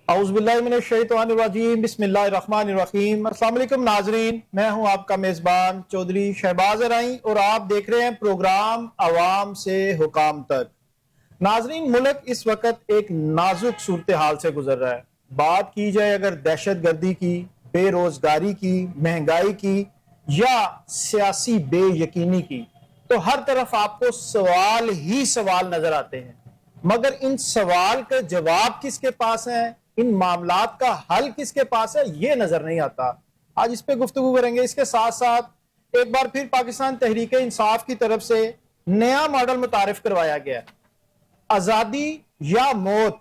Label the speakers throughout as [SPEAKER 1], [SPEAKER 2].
[SPEAKER 1] औज़ुबिल्लाहिमिनश्शैतानिर्रजीम बिस्मिल्लाहिर्रहमानिर्रहीम। अस्सलाम वालेकुम नाजरीन, मैं हूं आपका मेज़बान चौधरी शहबाज अराई और आप देख रहे हैं प्रोग्राम अवाम से हुकाम तक। नाजरीन, मुल्क इस वक्त एक नाजुक सूरत हाल से गुजर रहा है। बात की जाए अगर दहशत गर्दी की, बेरोजगारी की, महंगाई की या सियासी बेयकीनी की, तो हर तरफ आपको सवाल ही सवाल नजर आते हैं। मगर इन सवाल का जवाब किसके पास है, इन मामलात का हल किसके पास है, ये नजर नहीं आता। आज इस पे गुफ्तगू करेंगे। इसके साथ साथ एक बार फिर पाकिस्तान तहरीक इंसाफ की तरफ से नया मॉडल मुतारिफ करवाया गया, आजादी या मौत।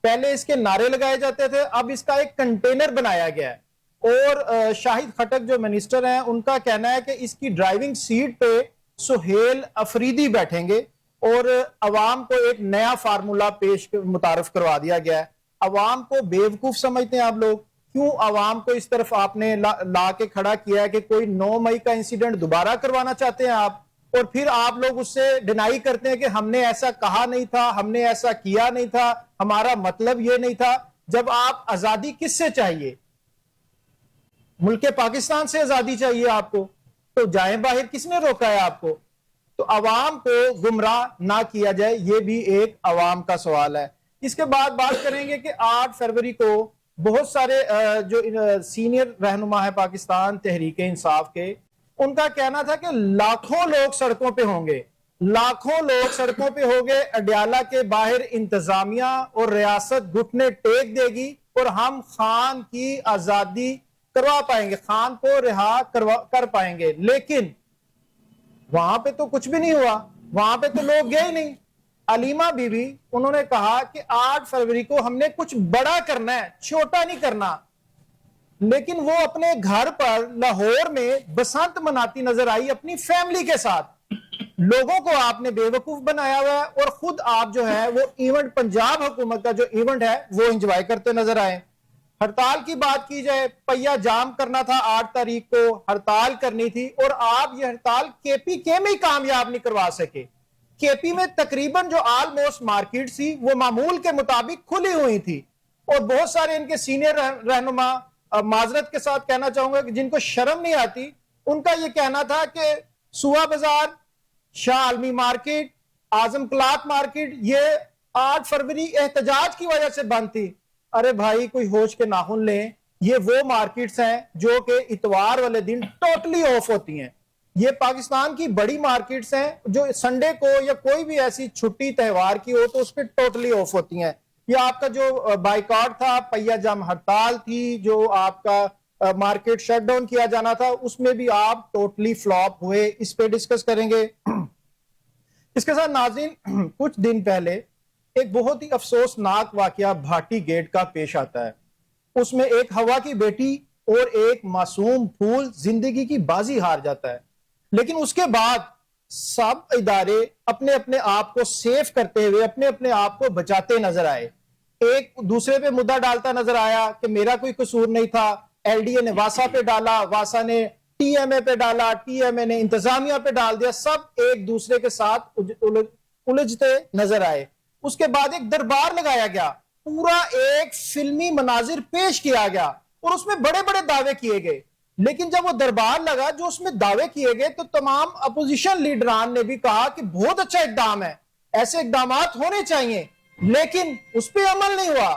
[SPEAKER 1] पहले इसके नारे लगाए जाते थे, अब इसका एक कंटेनर बनाया गया है। और शाहिद खटक जो मिनिस्टर हैं, उनका कहना है कि इसकी ड्राइविंग सीट पे सुहेल अफरीदी बैठेंगे और अवाम को एक नया फार्मूला पेश मुतारफ करवा दिया गया है। अवाम को बेवकूफ समझते हैं आप लोग। क्यों अवाम को इस तरफ आपने ला के खड़ा किया है कि कोई 9 मई का इंसिडेंट दोबारा करवाना चाहते हैं आप, और फिर आप लोग उससे डिनाई करते हैं कि हमने ऐसा कहा नहीं था, हमने ऐसा किया नहीं था, हमारा मतलब ये नहीं था। जब आप आजादी किससे चाहिए? मुल्क पाकिस्तान से आजादी चाहिए आपको, तो जाएं बाहर। किसने रोका है आपको? तो अवाम को गुमराह ना किया जाए, ये भी एक अवाम का सवाल है। इसके बाद बात करेंगे कि 8 फरवरी को बहुत सारे जो सीनियर रहनुमा है पाकिस्तान तहरीक इंसाफ के, उनका कहना था कि लाखों लोग सड़कों पे होंगे, लाखों लोग सड़कों पे होंगे। अडयाला के बाहर इंतजामिया और रियासत घुटने टेक देगी और हम खान की आजादी करवा पाएंगे, खान को रिहा कर पाएंगे। लेकिन वहां पे तो कुछ भी नहीं हुआ, वहां पे तो लोग गए नहीं। अलीमा बीबी, उन्होंने कहा कि 8 फरवरी को हमने कुछ बड़ा करना है, छोटा नहीं करना। लेकिन वो अपने घर पर लाहौर में बसंत मनाती नजर आई अपनी फैमिली के साथ। लोगों को आपने बेवकूफ बनाया हुआ है और खुद आप जो है वो इवेंट, पंजाब हुकूमत का जो इवेंट है वो एंजॉय करते नजर आए। हड़ताल की बात की जाए, पहिया जाम करना था, 8 तारीख को हड़ताल करनी थी और आप ये हड़ताल केपीके में ही कामयाब नहीं करवा सके। केपी में तकरीबन जो ऑलमोस्ट मार्केट थी वो मामूल के मुताबिक खुली हुई थी और बहुत सारे इनके सीनियर रहनुमा, माजरत के साथ कहना चाहूंगा कि जिनको शर्म नहीं आती, उनका यह कहना था कि सुआ बाजार, शाह आलमी मार्केट, आजम क्लॉथ मार्केट ये 8 फरवरी एहतजाज की वजह से बंद थी। अरे भाई, कोई होश के नाखून लें। ये वो मार्केट्स हैं जो कि इतवार वाले दिन टोटली ऑफ होती हैं। ये पाकिस्तान की बड़ी मार्केट्स हैं जो संडे को या कोई भी ऐसी छुट्टी त्योहार की हो तो उस पर टोटली ऑफ होती हैं। ये आपका जो बाइकआउट था, पहिया जाम हड़ताल थी, जो आपका मार्केट शटडाउन किया जाना था, उसमें भी आप टोटली फ्लॉप हुए। इस पे डिस्कस करेंगे। इसके साथ नाज़रीन, कुछ दिन पहले एक बहुत ही अफसोसनाक वाकया भाटी गेट का पेश आता है। उसमें एक हवा की बेटी और एक मासूम फूल जिंदगी की बाजी हार जाता है। लेकिन उसके बाद सब इदारे अपने अपने आप को सेफ करते हुए अपने अपने आप को बचाते नजर आए। एक दूसरे पे मुद्दा डालता नजर आया कि मेरा कोई कसूर नहीं था। एलडीए ने वासा पे डाला, वासा ने टीएमए पे डाला, टीएमए ने इंतजामिया पे डाल दिया। सब एक दूसरे के साथ उलझते नजर आए। उसके बाद एक दरबार लगाया गया, पूरा एक फिल्मी मनाजिर पेश किया गया और उसमें बड़े बड़े दावे किए गए। लेकिन जब वो दरबार लगा, जो उसमें दावे किए गए, तो तमाम अपोजिशन लीडरान ने भी कहा कि बहुत अच्छा इकदाम है, ऐसे इकदाम होने चाहिए। लेकिन उस पर अमल नहीं हुआ।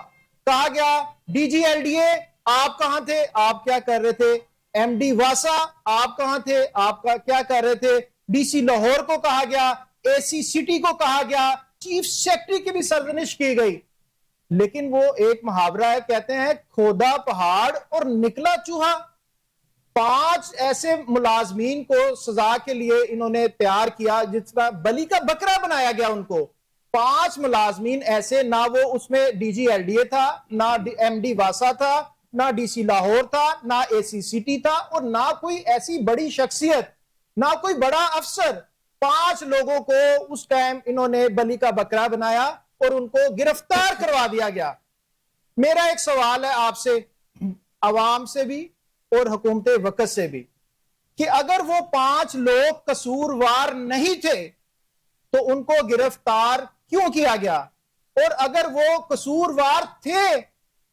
[SPEAKER 1] कहा गया डीजी एलडीए आप कहां थे, आप क्या कर रहे थे? एमडी वासा आप कहां थे, आप क्या कर रहे थे? डीसी लाहौर को कहा गया, एसी सिटी को कहा गया, चीफ सेक्रेटरी की भी सरजनिश की गई। लेकिन वो एक मुहावरा है, कहते हैं खोदा पहाड़ और निकला चूहा। 5 ऐसे मुलाजमीन को सजा के लिए इन्होंने तैयार किया, जितना बलि का बकरा बनाया गया उनको। 5 मुलाजमीन ऐसे, ना वो उसमें डीजी एलडीए था, ना एमडी वासा था, ना डीसी लाहौर था, ना एसी सिटी था और ना कोई ऐसी बड़ी शख्सियत, ना कोई बड़ा अफसर। 5 लोगों को उस टाइम इन्होंने बलि का बकरा बनाया और उनको गिरफ्तार करवा दिया गया। मेरा एक सवाल है आपसे, अवाम से भी और हुकूमत वक्त से भी, कि अगर वो 5 लोग कसूरवार नहीं थे तो उनको गिरफ्तार क्यों किया गया? और अगर वो कसूरवार थे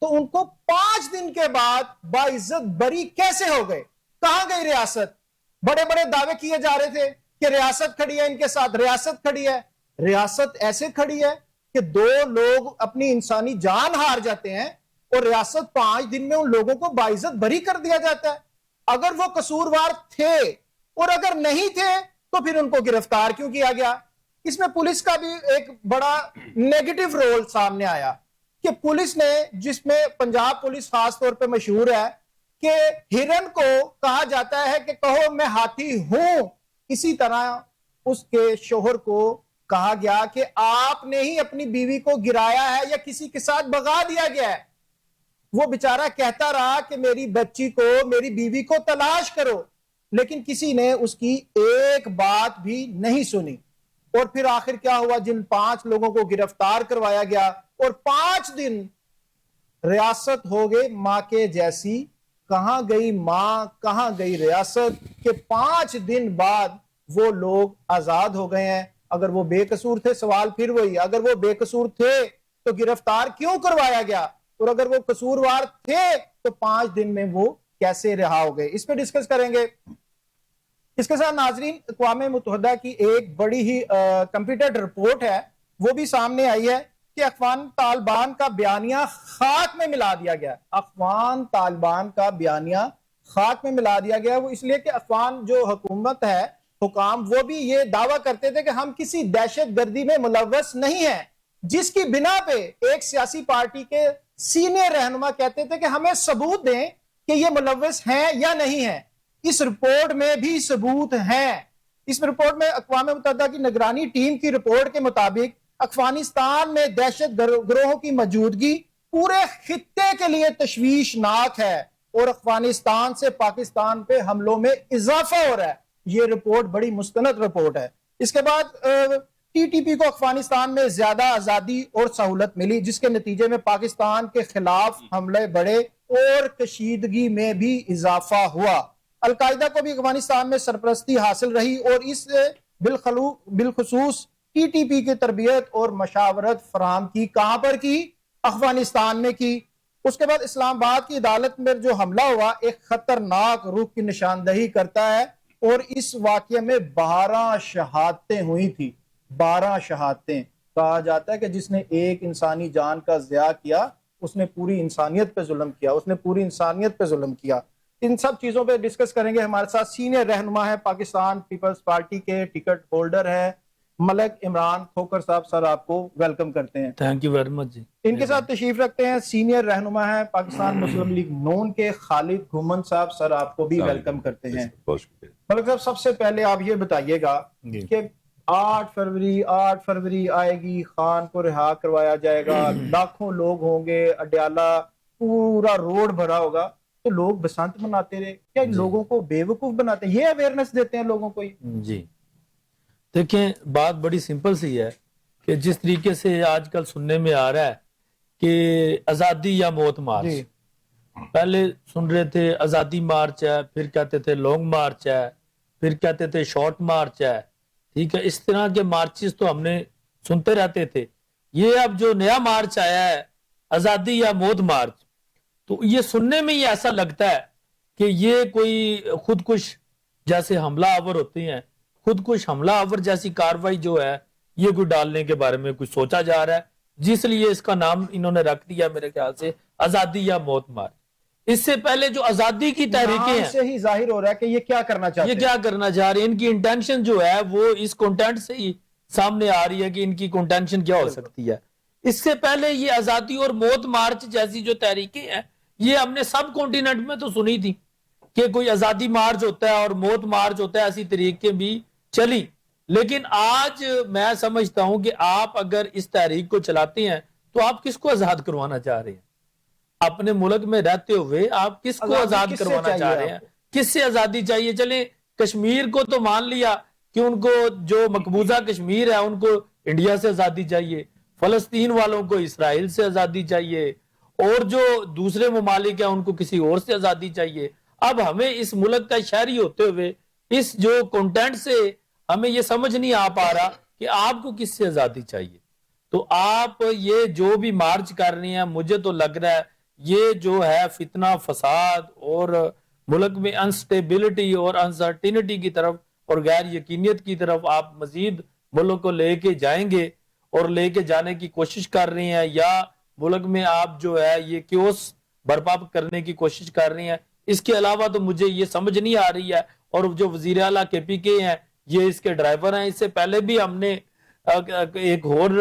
[SPEAKER 1] तो उनको 5 दिन के बाद बाइज्जत बरी कैसे हो गए? कहां गई रियासत? बड़े बड़े दावे किए जा रहे थे कि रियासत खड़ी है इनके साथ, रियासत खड़ी है। रियासत ऐसे खड़ी है कि 2 लोग अपनी इंसानी जान हार जाते हैं और रियासत 5 दिन में उन लोगों को बाइज्जत बरी कर दिया जाता है। अगर वो कसूरवार थे और अगर नहीं थे तो फिर उनको गिरफ्तार क्यों किया गया? इसमें पुलिस का भी एक बड़ा नेगेटिव रोल सामने आया कि पुलिस ने, जिसमें पंजाब पुलिस खास तौर पे मशहूर है कि हिरन को कहा जाता है कि कहो मैं हाथी हूं, इसी तरह उसके शोहर को कहा गया कि आपने ही अपनी बीवी को गिराया है या किसी के साथ भगा दिया गया है। वो बेचारा कहता रहा कि मेरी बच्ची को, मेरी बीवी को तलाश करो, लेकिन किसी ने उसकी एक बात भी नहीं सुनी। और फिर आखिर क्या हुआ? जिन 5 लोगों को गिरफ्तार करवाया गया और 5 दिन रियासत हो गई मां के जैसी। कहां गई मां, कहां गई रियासत कि 5 दिन बाद वो लोग आजाद हो गए हैं। अगर वो बेकसूर थे, सवाल फिर वही, अगर वो बेकसूर थे तो गिरफ्तार क्यों करवाया गया? और अगर वो कसूरवार थे तो 5 दिन में वो कैसे रिहा हो गए? इस पे डिस्कस करेंगे। इसके साथ नाजरीन, अक़वाम मुत्तहिदा की एक बड़ी ही कंप्यूटर रिपोर्ट है, वो भी सामने आई है कि अफ़गान तालिबान का बयानिया खाक में मिला दिया गया। अफ़गान तालिबान का बयानिया खाक में मिला दिया गया। वो इसलिए कि अफ़गान जो हुकूमत है, हुकाम, वो भी ये दावा करते थे कि हम किसी दहशत गर्दी में मुलव्वस नहीं है, जिसकी बिना पे एक सियासी पार्टी के सीनियर रहनुमा कहते थे कि हमें सबूत दें कि ये मुलव्वस हैं या नहीं है। इस रिपोर्ट में भी सबूत हैं। इस रिपोर्ट में अक़वाम मुत्तहिदा की निगरानी टीम की रिपोर्ट के मुताबिक अफगानिस्तान में दहशत गिरोहों की मौजूदगी पूरे खित्ते के लिए तशवीशनाक है और अफगानिस्तान से पाकिस्तान पे हमलों में इजाफा हो रहा है। ये रिपोर्ट बड़ी मुस्तनद रिपोर्ट है। इसके बाद टीटीपी को अफगानिस्तान में ज्यादा आजादी और सहूलत मिली, जिसके नतीजे में पाकिस्तान के खिलाफ हमले बढ़े और कशीदगी में भी इजाफा हुआ। अलकायदा को भी अफगानिस्तान में सरपरस्ती हासिल रही और इस बिलखुसूस टीटीपी की तरबियत और मशावरत फराहम की। कहां पर की? अफगानिस्तान में की। उसके बाद इस्लामाबाद की अदालत में जो हमला हुआ एक खतरनाक रुख की निशानदही करता है और इस वाकये में 12 शहादतें हुई थी। 12 शहादतें। कहा जाता है कि जिसने एक इंसानी जान का ज़िया किया उसने पूरी इंसानियत पे जुल्म किया, उसने पूरी इंसानियत पे जुल्म किया। इन सब चीजों पे डिस्कस करेंगे। हमारे साथ सीनियर रहनुमा है, पाकिस्तान पीपल्स पार्टी के टिकट होल्डर है मलिक इमरान खोखर साहब। सर आपको वेलकम करते हैं।
[SPEAKER 2] थैंक यू वेरी मच जी।
[SPEAKER 1] इनके साथ तशरीफ रखते हैं सीनियर रहनुमा है पाकिस्तान मुस्लिम लीग नून के खालिद घुमन साहब। सर आपको भी वेलकम करते हैं। मलिक साहब, सबसे पहले आप ये बताइएगा कि 8 फरवरी आएगी, खान को रिहा करवाया जाएगा, लाखों लोग होंगे, अडयाला पूरा रोड भरा होगा, तो लोग बसंत मनाते रहे, क्या लोगों को बेवकूफ बनाते हैं? ये अवेयरनेस देते हैं लोगों को
[SPEAKER 2] जी। देखें, बात बड़ी सिंपल सी है कि जिस तरीके से आजकल सुनने में आ रहा है कि आजादी या मौत मार्च, पहले सुन रहे थे आजादी मार्च है, फिर कहते थे लॉन्ग मार्च है, फिर कहते थे शॉर्ट मार्च है। ठीक है, इस तरह के मार्चेस तो हमने सुनते रहते थे। ये अब जो नया मार्च आया है आजादी या मौत मार्च, तो ये सुनने में ही ऐसा लगता है कि ये कोई खुदकुश जैसे हमला आवर होते हैं, खुदकुश हमला आवर जैसी कार्रवाई जो है ये कोई डालने के बारे में कुछ सोचा जा रहा है, जिसलिए इसका नाम इन्होंने रख दिया मेरे ख्याल से आजादी या मौत मार्च। इससे पहले जो आजादी की तहरीकें हैं,
[SPEAKER 1] से ही जाहिर हो रहा है कि ये क्या करना चाहते हैं,
[SPEAKER 2] ये क्या करना चाह रहे हैं। इनकी इंटेंशन जो है वो इस कंटेंट से ही सामने आ रही है कि इनकी इंटेंशन क्या हो सकती है। इससे पहले ये आजादी और मौत मार्च जैसी जो तहरीकें हैं ये हमने सब कॉन्टिनेंट में तो सुनी थी कि कोई आजादी मार्च होता है और मौत मार्च होता है, ऐसी तरीके भी चली। लेकिन आज मैं समझता हूं कि आप अगर इस तहरीक को चलाते हैं तो आप किसको आजाद करवाना चाह रहे हैं? अपने मुल्क में रहते हुए आप किसको आजाद करवाना चाह रहे हैं? किससे आजादी चाहिए? चले कश्मीर को तो मान लिया कि उनको जो मकबूजा कश्मीर है उनको इंडिया से आजादी चाहिए, फलस्तीन वालों को इसराइल से आजादी चाहिए, और जो दूसरे ममालिक है उनको किसी और से आजादी चाहिए। अब हमें इस मुल्क का शहरी होते हुए इस जो कंटेंट से हमें ये समझ नहीं आ पा रहा कि आपको किससे आजादी चाहिए। तो आप ये जो भी मार्च कर रहे हैं, मुझे तो लग रहा है ये जो है फितना फसाद और मुल्क में अनस्टेबिलिटी और अनसर्टिनिटी की तरफ और गैर यकीनियत की तरफ आप मजीद मुल्क को लेके जाएंगे और लेके जाने की कोशिश कर रहे हैं, या मुल्क में आप जो है ये क्योस बर्पा करने की कोशिश कर रहे हैं। इसके अलावा तो मुझे ये समझ नहीं आ रही है। और जो वजीर आला KPK हैं ये इसके ड्राइवर हैं। इससे पहले भी हमने एक और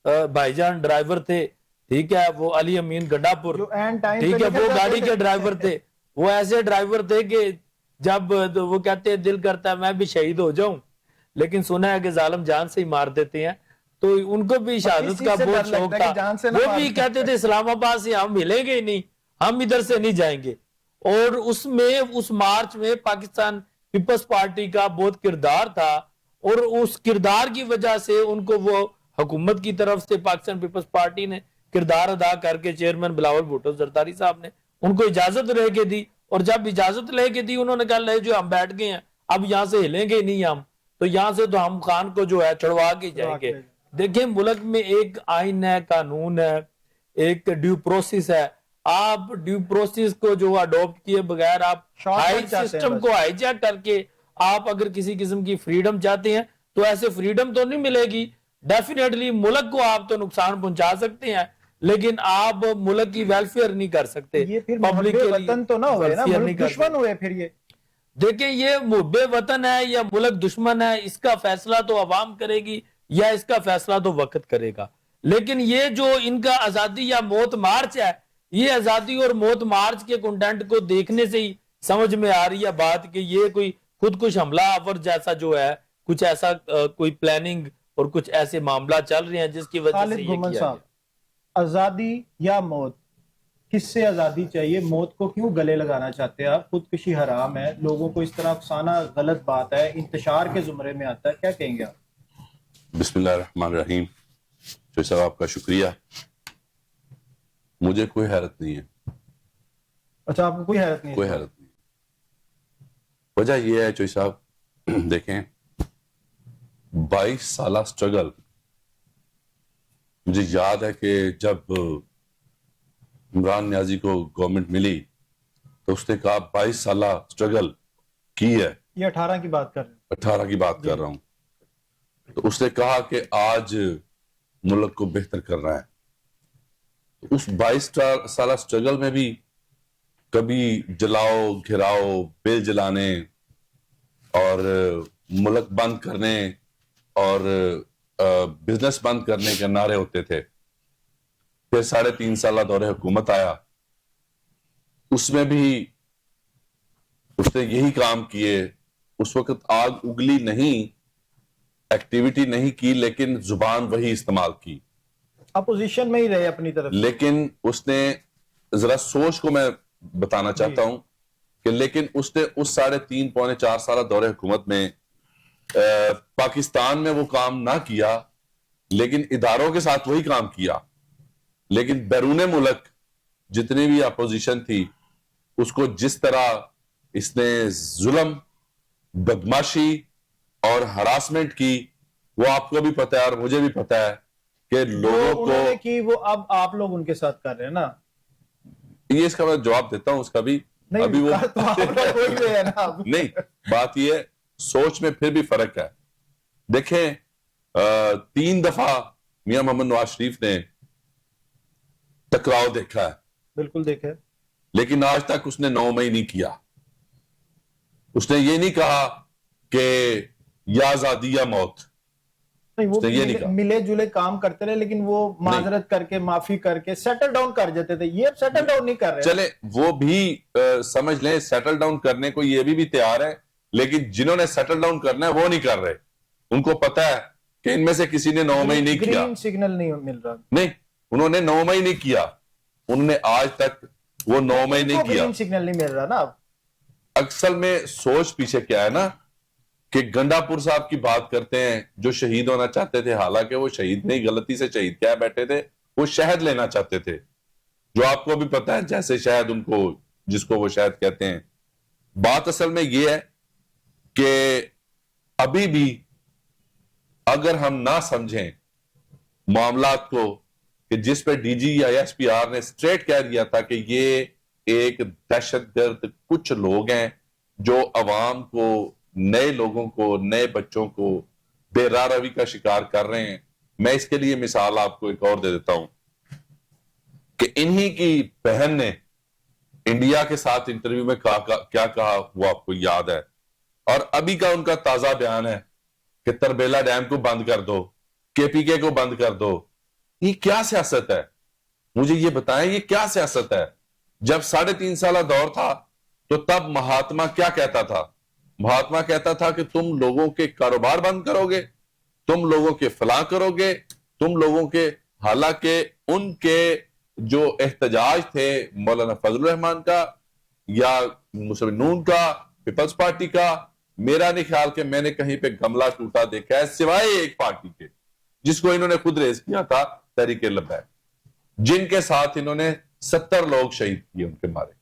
[SPEAKER 2] भाईजान ड्राइवर थे, ठीक है, वो अली अमीन गंडापुर,
[SPEAKER 1] जो एंड टाइम
[SPEAKER 2] ठीक
[SPEAKER 1] पे
[SPEAKER 2] है,
[SPEAKER 1] निकल
[SPEAKER 2] वो
[SPEAKER 1] जाते
[SPEAKER 2] गाड़ी
[SPEAKER 1] थे।
[SPEAKER 2] के ड्राइवर थे। वो ऐसे ड्राइवर थे कि जब वो कहते हैं दिल करता है मैं भी शहीद हो जाऊं, लेकिन सुना है कि जालिम जान से ही मार देते हैं। तो उनको भी शहादत का बहुत शौक था। वो भी कहते थे इस्लामाबाद से हम मिलेंगे ही नहीं, हम इधर से नहीं जाएंगे। और उसमें उस मार्च में पाकिस्तान पीपल्स पार्टी का बहुत किरदार था, और उस किरदार की वजह से उनको वो हुकूमत की तरफ से पाकिस्तान पीपल्स पार्टी ने किरदार अदा करके चेयरमैन बिलावल भुट्टो जरदारी साहब ने उनको इजाजत लेके दी। और जब इजाजत लेके दी उन्होंने कहा ले जो हम बैठ गए हैं अब यहां से हिलेंगे नहीं हम, तो यहां से तो हम खान को जो है चढ़वा के जाएंगे। देखिए मुल्क में एक आइन है, कानून है, एक ड्यू प्रोसेस है। आप ड्यू प्रोसेस को जो अडॉप्ट किए बगैर आप सिस्टम को हाईजैक करके आप अगर किसी किस्म की फ्रीडम चाहते हैं तो ऐसे फ्रीडम तो नहीं मिलेगी। डेफिनेटली मुल्क को आप तो नुकसान पहुंचा सकते हैं, लेकिन आप मुल्क की वेलफेयर नहीं कर सकते।
[SPEAKER 1] ये फिर
[SPEAKER 2] पब्लिक के
[SPEAKER 1] वतन तो ना हुए ना,
[SPEAKER 2] welfare
[SPEAKER 1] मुल्क
[SPEAKER 2] नहीं कर
[SPEAKER 1] दुश्मन
[SPEAKER 2] सकते।
[SPEAKER 1] हुए फिर ये।
[SPEAKER 2] देखिए ये मुहब्बे वतन है या मुल्क दुश्मन है, इसका फैसला तो अवाम करेगी या इसका फैसला तो वक्त करेगा। लेकिन ये जो इनका आजादी या मौत मार्च है, ये आजादी और मौत मार्च के कंटेंट को देखने से ही समझ में आ रही है बात कि ये कोई खुदकुश हमला आवर जैसा जो है कुछ ऐसा कोई प्लानिंग और कुछ ऐसे मामला चल रहे हैं जिसकी वजह से ये किया गया।
[SPEAKER 1] आजादी या मौत, किससे आजादी चाहिए? मौत को क्यों गले लगाना चाहते हैं आप? खुदकुशी हराम है, लोगों को इस तरह उकसाना गलत बात है, इंतशार के जुमरे में आता है, क्या कहेंगे आप?
[SPEAKER 3] बिस्मिल्लाहिर्रहमानिर्रहीम। तो साहब आपका शुक्रिया। मुझे कोई हैरत नहीं है।
[SPEAKER 1] अच्छा, आपको कोई हैरत नहीं?
[SPEAKER 3] कोई हैरत नहीं। वजह यह है चोई साहब, देखें 22 साल स्ट्रगल। मुझे याद है कि जब इमरान नियाजी को गवर्नमेंट मिली तो उसने कहा 22 साल स्ट्रगल की है।
[SPEAKER 1] ये 18 की बात कर रहे हैं?
[SPEAKER 3] 18 की बात कर रहा हूं। तो उसने कहा कि आज मुल्क को बेहतर करना है। तो उस 22 साल स्ट्रगल में भी कभी जलाओ घिराओ, बिल जलाने और मुल्क बंद करने और बिजनेस बंद करने के नारे होते थे। फिर 3.5 साल दौरे हुकूमत आया, उसमें भी उसने यही काम किए। उस वक्त आग उगली नहीं, एक्टिविटी नहीं की, लेकिन जुबान वही इस्तेमाल की।
[SPEAKER 1] अपोजिशन में ही रहे अपनी तरफ।
[SPEAKER 3] लेकिन उसने जरा सोच को मैं बताना चाहता हूं कि लेकिन उसने उस 3.5 पौने 4 साल दौरे हुकूमत में पाकिस्तान में वो काम ना किया, लेकिन इदारों के साथ वही काम किया। लेकिन बैरून मुल्क जितनी भी अपोजिशन थी उसको जिस तरह इसने जुल्म, बदमाशी और हरासमेंट की, वो आपको भी पता है और मुझे भी पता है कि लोगों को
[SPEAKER 1] की, वो अब आप लोग उनके साथ कर रहे हैं ना।
[SPEAKER 3] ये इसका मैं जवाब देता हूं उसका भी।
[SPEAKER 1] नहीं,
[SPEAKER 3] अभी वो
[SPEAKER 1] तो आप लोग वही रहे हैं ना।
[SPEAKER 3] नहीं, बात ये है सोच में फिर भी फर्क है। देखें 3 दफा मियां मोहम्मद नवाज शरीफ ने टकराव देखा है।
[SPEAKER 1] बिल्कुल देखा है।
[SPEAKER 3] लेकिन आज तक उसने 9 मई नहीं किया। उसने ये नहीं कहा कि या आजादी या मौत।
[SPEAKER 1] नहीं, वो
[SPEAKER 3] ये नहीं कहा।
[SPEAKER 1] मिले जुले काम करते रहे, लेकिन वो माजरत करके, माफी करके सेटल डाउन कर जाते थे। ये अब सेटल डाउन नहीं कर रहे।
[SPEAKER 3] चले वो भी समझ लें, सेटल डाउन करने को ये भी तैयार है, लेकिन जिन्होंने सेटल डाउन करना है वो नहीं कर रहे। उनको पता है कि इनमें से किसी ने 9 मई नहीं किया।
[SPEAKER 1] ग्रीन सिग्नल नहीं मिल रहा।
[SPEAKER 3] नहीं, उन्होंने 9 मई नहीं किया। उन्होंने आज तक वो 9 मई नहीं किया।
[SPEAKER 1] ग्रीन सिग्नल नहीं मिल रहा ना।
[SPEAKER 3] अक्सर में सोच पीछे क्या है ना कि गंडापुर साहब की बात करते हैं जो शहीद होना चाहते थे, हालांकि वो शहीद नहीं, गलती से शहीद क्या बैठे थे, वो शहद लेना चाहते थे, जो आपको भी पता है जैसे शहद उनको, जिसको वो शहद कहते हैं। बात असल में ये है कि अभी भी अगर हम ना समझें मामलात को कि जिस पे डीजी या एसपीआर ने स्ट्रेट कह दिया था कि ये एक दहशतगर्द कुछ लोग हैं जो अवाम को, नए लोगों को, नए बच्चों को बेरारवी का शिकार कर रहे हैं। मैं इसके लिए मिसाल आपको एक और दे देता हूं कि इन्हीं की बहन ने इंडिया के साथ इंटरव्यू में क्या कहा वो आपको याद है, और अभी का उनका ताजा बयान है कि तरबेला डैम को बंद कर दो, केपीके को बंद कर दो। ये क्या सियासत है? मुझे ये बताएं, ये क्या सियासत है? जब 3.5 साल दौर था तो तब महात्मा क्या कहता था? महात्मा कहता था कि तुम लोगों के कारोबार बंद करोगे, तुम लोगों के फलां करोगे, तुम लोगों के, हालांकि उनके जो एहतजाज थे मौलाना फजलुर रहमान का या मुस्लिम नून का, पीपल्स पार्टी का, मेरा नहीं ख्याल कि मैंने कहीं पे गमला टूटा देखा है सिवाय एक पार्टी के जिसको इन्होंने खुद रेज किया था, तहरीके लब्बैक, जिनके साथ इन्होंने 70 लोग शहीद किए, उनके मारे,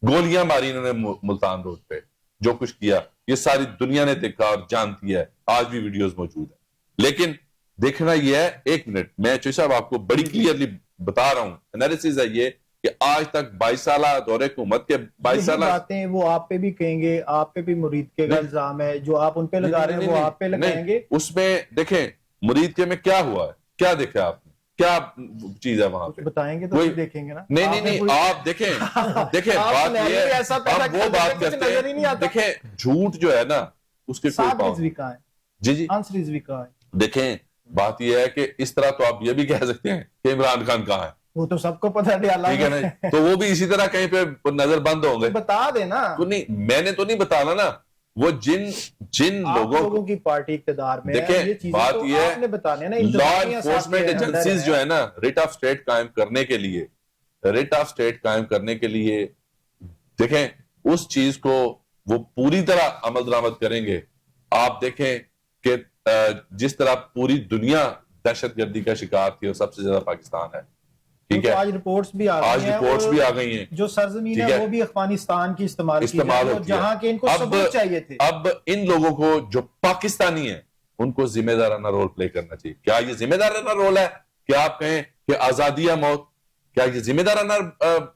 [SPEAKER 3] गोलियां मारी इन्होंने मुल्तान रोड पे। जो कुछ किया ये सारी दुनिया ने देखा और जानती है, आज भी वीडियोस मौजूद है। लेकिन देखना यह है, एक मिनट, मैं चौधरी साहब आपको बड़ी क्लियरली बता रहा हूं, एनालिसिस है ये कि आज तक 22 साल दौरे हुकूमत के 22 साल
[SPEAKER 1] बातें वो आप पे भी कहेंगे, आप पे भी मुरीद के का इल्जाम है, जो आप उन पे लगा रहे हैं वो आप पे लगाएंगे।
[SPEAKER 3] उसमें देखें मुरीद के में क्या हुआ है, क्या देखा आपने, क्या चीज है वहां पे,
[SPEAKER 1] बताएंगे तो देखेंगे ना।
[SPEAKER 3] नहीं आप देखें बात ये है, अब वो बात करते हैं, देखें झूठ जो है ना उसके जी देखें, बात यह है कि इस तरह तो आप ये भी कह सकते हैं कि इमरान खान कहाँ है,
[SPEAKER 1] वो तो सबको पता है, ठीक
[SPEAKER 3] है ना, तो वो भी इसी तरह कहीं पे नजर बंद होंगे,
[SPEAKER 1] बता देना।
[SPEAKER 3] तो नहीं, मैंने तो नहीं बताना ना, वो जिन लोगों की
[SPEAKER 1] पार्टी इख्तियार में
[SPEAKER 3] देखें, बात ये है
[SPEAKER 1] बताने ना,
[SPEAKER 3] लॉ एनफोर्समेंट एजेंसीज जो है ना, रिट ऑफ स्टेट कायम करने के लिए देखें उस चीज को वो पूरी तरह अमल दरामद करेंगे। आप देखें कि जिस तरह पूरी दुनिया दहशतगर्दी का शिकार थी और सबसे ज्यादा पाकिस्तान है, ठीक है,
[SPEAKER 1] आज रिपोर्ट्स भी आ गई हैं, जो सरजमीन है वो भी अफगानिस्तान की इस्तेमाल होती है, जहां के इनको सबूत चाहिए थे।
[SPEAKER 3] अब इन लोगों को जो पाकिस्तानी है उनको जिम्मेदाराना रोल प्ले करना चाहिए। क्या ये जिम्मेदाराना रोल है कि आप कहें कि आजादी या मौत? क्या ये जिम्मेदाराना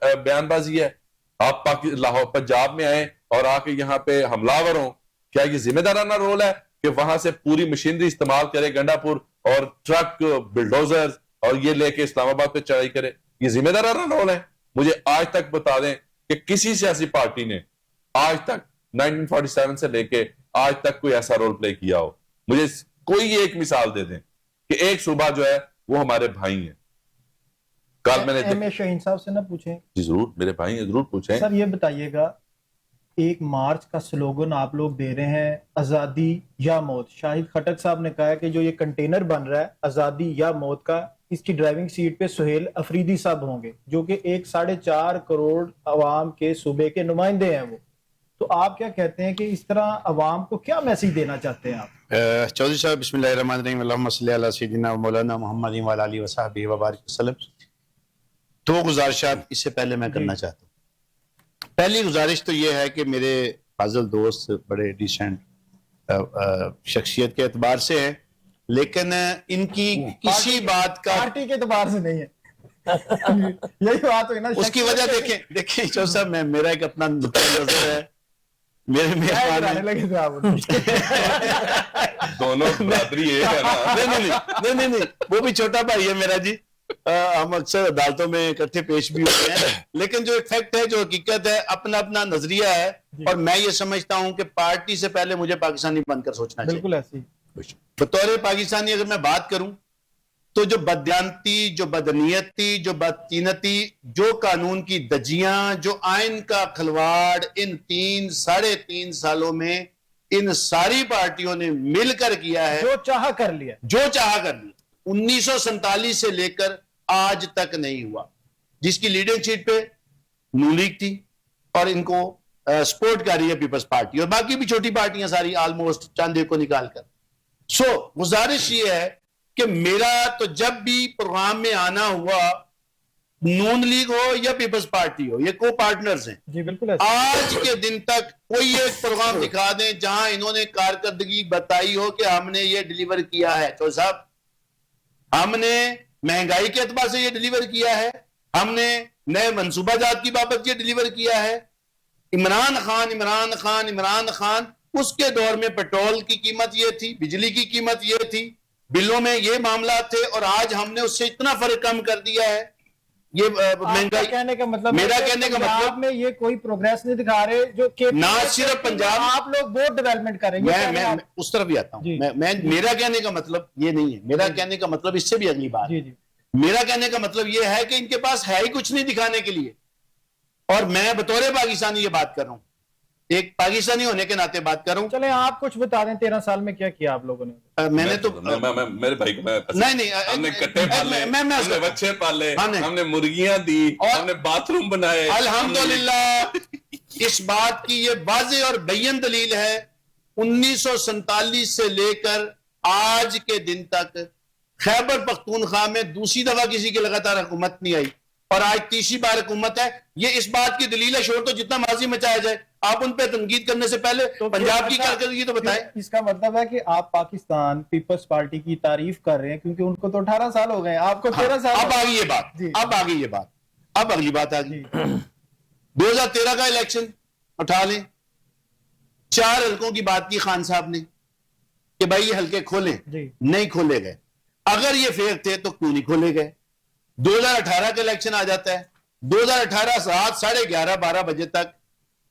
[SPEAKER 3] बयानबाजी है? आप लाहौर पंजाब में आए और आके यहाँ पे हमलावर हो, क्या ये जिम्मेदाराना रोल है कि वहां से पूरी मशीनरी इस्तेमाल करे, गंडापुर और ट्रक, बुलडोजर और ये लेके इस्लामाबाद पे चढ़ाई करे? ये जिम्मेदाराना रोल है? मुझे आज तक बता दें कि किसी सियासी पार्टी ने आज तक 1947 से लेके आज तक कोई ऐसा रोल प्ले किया हो? मुझे कोई एक मिसाल दे दें कि एक सूबा जो है वो हमारे भाई हैं। कल मैंने
[SPEAKER 1] शहीन साहब से ना पूछें?
[SPEAKER 3] जी जरूर, मेरे भाई हैं, जरूर पूछें।
[SPEAKER 1] सर ये बताइएगा, 1 मार्च का स्लोगन आप लोग दे रहे हैं आजादी या मौत। शाहिद खटक साहब ने कहा है कि जो ये कंटेनर बन रहा है आजादी या मौत का, इसकी ड्राइविंग सीट पे सुहेल अफरीदी साहब होंगे, जो कि 1.5 करोड़ अवाम के सूबे के नुमाइंदे हैं वो। तो आप क्या कहते हैं कि इस तरह अवाम को क्या मैसेज देना चाहते हैं आप?
[SPEAKER 4] चौधरी साहब बिस्मिल्लाहिर्रहमानिर्रहीम, अल्लाहुम्मा सल्ली अला सय्यिदिना मौलाना मुहम्मद व अला आलिहि व सहबिहि व बारिक वसल्लम। 2 गुजारिशात इससे पहले मैं करना चाहता हूँ। पहली गुजारिश तो ये है कि मेरे फाजिल दोस्त बड़े डिसेंट शख्सियत के एतबार से है, लेकिन इनकी किसी बात का
[SPEAKER 1] पार्टी के एतबार से नहीं है। यही बात हुई ना,
[SPEAKER 4] उसकी वजह देखें चौधरी साहब, मेरा एक अपना नजर है, मेरे मेहमान
[SPEAKER 1] लगे थे आप
[SPEAKER 3] दोनों बराबरी है ना?
[SPEAKER 4] नहीं, वो भी छोटा भाई है मेरा जी। हम अक्सर अदालतों में इकट्ठे पेश भी होते हैं, लेकिन जो एक फैक्ट है, जो हकीकत है, अपना अपना नजरिया है, और मैं ये समझता हूं कि पार्टी से पहले मुझे पाकिस्तानी बनकर सोचना चाहिए।
[SPEAKER 1] बिल्कुल ऐसी
[SPEAKER 4] बतौर पाकिस्तानी अगर मैं बात करूं तो जो बदयांती, जो बदनीयती, जो बदकीनती, जो कानून की दजियां, जो आइन का खलवाड़ इन 3-3.5 सालों में इन सारी पार्टियों ने मिलकर किया है,
[SPEAKER 1] जो चाह कर लिया
[SPEAKER 4] 1947 से लेकर आज तक नहीं हुआ। जिसकी लीडरशिप पे नून लीग थी और इनको सपोर्ट कर रही है पीपल्स पार्टी, और बाकी भी छोटी पार्टियां सारी ऑलमोस्ट चंद को निकालकर। सो गुजारिश ये है कि मेरा तो जब भी प्रोग्राम में आना हुआ, नून लीग हो या पीपल्स पार्टी हो, ये को पार्टनर्स हैं
[SPEAKER 1] जी, बिल्कुल।
[SPEAKER 4] आज के दिन तक कोई एक प्रोग्राम दिखा दें जहां इन्होंने कारकर्दगी बताई हो कि हमने ये डिलीवर किया है। तो साहब, हमने महंगाई के एतबार से ये डिलीवर किया है, हमने नए मंसूबाजात की बाबत ये डिलीवर किया है। इमरान खान इमरान खान इमरान खान उसके दौर में पेट्रोल की कीमत ये थी, बिजली की कीमत ये थी, बिलों में ये मामला थे, और आज हमने उससे इतना फर्क कम कर दिया है। ये महंगाई
[SPEAKER 1] कहने का मतलब,
[SPEAKER 4] मेरा कहने का मतलब
[SPEAKER 1] पंजाब में ये कोई प्रोग्रेस नहीं दिखा रहे जो कि
[SPEAKER 4] ना सिर्फ पंजाब,
[SPEAKER 1] आप लोग बहुत डेवलपमेंट करेंगे।
[SPEAKER 4] मैं उस तरफ भी आता हूं। मैं मेरा कहने का मतलब ये नहीं है, मेरा कहने का मतलब इससे भी अगली बात।
[SPEAKER 1] जी जी,
[SPEAKER 4] मेरा कहने का मतलब ये है कि इनके पास है ही कुछ नहीं दिखाने के लिए, और मैं बतौर पाकिस्तानी ये बात कर रहा हूं, एक पाकिस्तानी होने के नाते बात कर रहा हूं।
[SPEAKER 1] चले आप कुछ बता दें, 13 साल में क्या किया आप लोगों ने?
[SPEAKER 4] मैंने तो
[SPEAKER 3] मेरे भाई को
[SPEAKER 4] नहीं
[SPEAKER 3] हमने कट्टे पाले, हमने बच्चे पाले, हमने मुर्गियां दी, हमने बाथरूम बनाए।
[SPEAKER 4] अल्हम्दुलिल्लाह इस बात की ये वाज़ेह और बय्यन दलील है, 1947 से लेकर आज के दिन तक खैबर पख्तूनख्वा में दूसरी दफा किसी की लगातार हुकूमत नहीं आई, और आज तीसरी बार हुकूमत है। ये इस बात की दलील है, शोर तो जितना माजी मचाया जाए, आप उन पे तनकीद करने से पहले तो पंजाब की कारकर्दगी तो बताएं।
[SPEAKER 1] इसका मतलब है कि आप पाकिस्तान पीपल्स पार्टी की तारीफ कर रहे हैं, क्योंकि उनको तो 18 साल हो गए, आपको 13 साल।
[SPEAKER 4] अब आ गई ये बात, अब आ गई ये बात, अब अगली बात आ गई। 2013 का इलेक्शन उठा लें, 4 हल्कों की बात की खान साहब ने कि भाई ये हल्के खोलें, नहीं खोले गए। अगर ये फेक थे तो क्यों नहीं खोले गए? 2018 का इलेक्शन आ जाता है, 2018 रात 11:30-12 बजे तक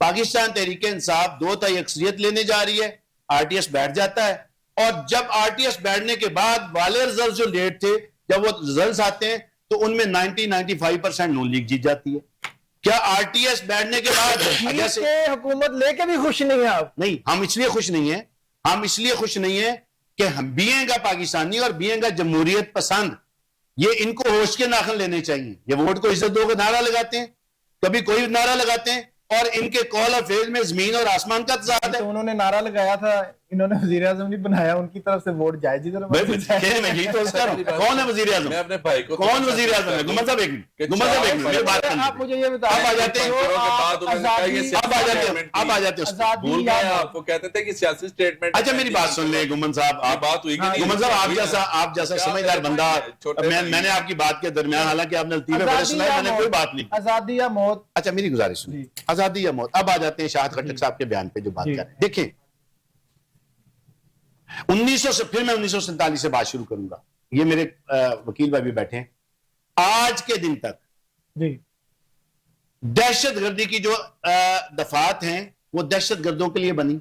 [SPEAKER 4] पाकिस्तान तहरीक इंसाफ 2 अक्सरियत लेने जा रही है, आरटीएस बैठ जाता है, और जब आरटीएस बैठने के बाद वाले रिजल्ट जो लेट थे, जब वो रिजल्ट आते हैं तो उनमें 90-95% नून लीग जीत जाती है। क्या आरटीएस बैठने के बाद
[SPEAKER 1] जैसे हुकूमत लेके भी खुश नहीं है आप?
[SPEAKER 4] नहीं, हम इसलिए खुश नहीं है, हम इसलिए खुश नहीं है कि हम बीएगा पाकिस्तानी और बीएगा जमहूरियत पसंद, ये इनको होश के नाखन लेने चाहिए। ये वोट को इज्जत दो का नारा लगाते हैं, कभी कोई नारा लगाते हैं, और इनके कॉल और फेज में जमीन और आसमान का तजाद है।
[SPEAKER 1] तो उन्होंने नारा लगाया था, इन्होंने वजीर आजम नहीं बनाया, उनकी तरफ से वोट जाए जी।
[SPEAKER 4] मैं यही तो उसका कौन है वजीर आजम? मैं अपने भाई को कौन वजीर आजम है? गुमन साहब एक मिनट,
[SPEAKER 1] आप मुझे ये बताओ,
[SPEAKER 4] आप आ जाते हैं, आप आ जाते हैं,
[SPEAKER 3] आपको कहते थे कि सियासी स्टेटमेंट।
[SPEAKER 4] अच्छा मेरी बात सुन ले गुमन साहब, आप बात हुई कि गुमन साहब आप जैसा समझदार बंदा, मैंने आपकी बात के दरमियान, हालांकि आपने लतीफे बड़े सुनाए, मैंने कोई बात नहीं।
[SPEAKER 1] आजादी या मौत।
[SPEAKER 4] अच्छा मेरी गुजारिश सुनिए, आजादी या मौत। अब आ जाते हैं शाहद खट्टक साहब के बयान पे जो बात कर रहे हैं। देखिए 1900 से, फिर मैं 1947 से बात शुरू करूंगा, ये मेरे वकील भाई भी बैठे हैं। आज के दिन तक दहशतगर्दी की जो दफात हैं वो दहशतगर्दों के लिए बनी,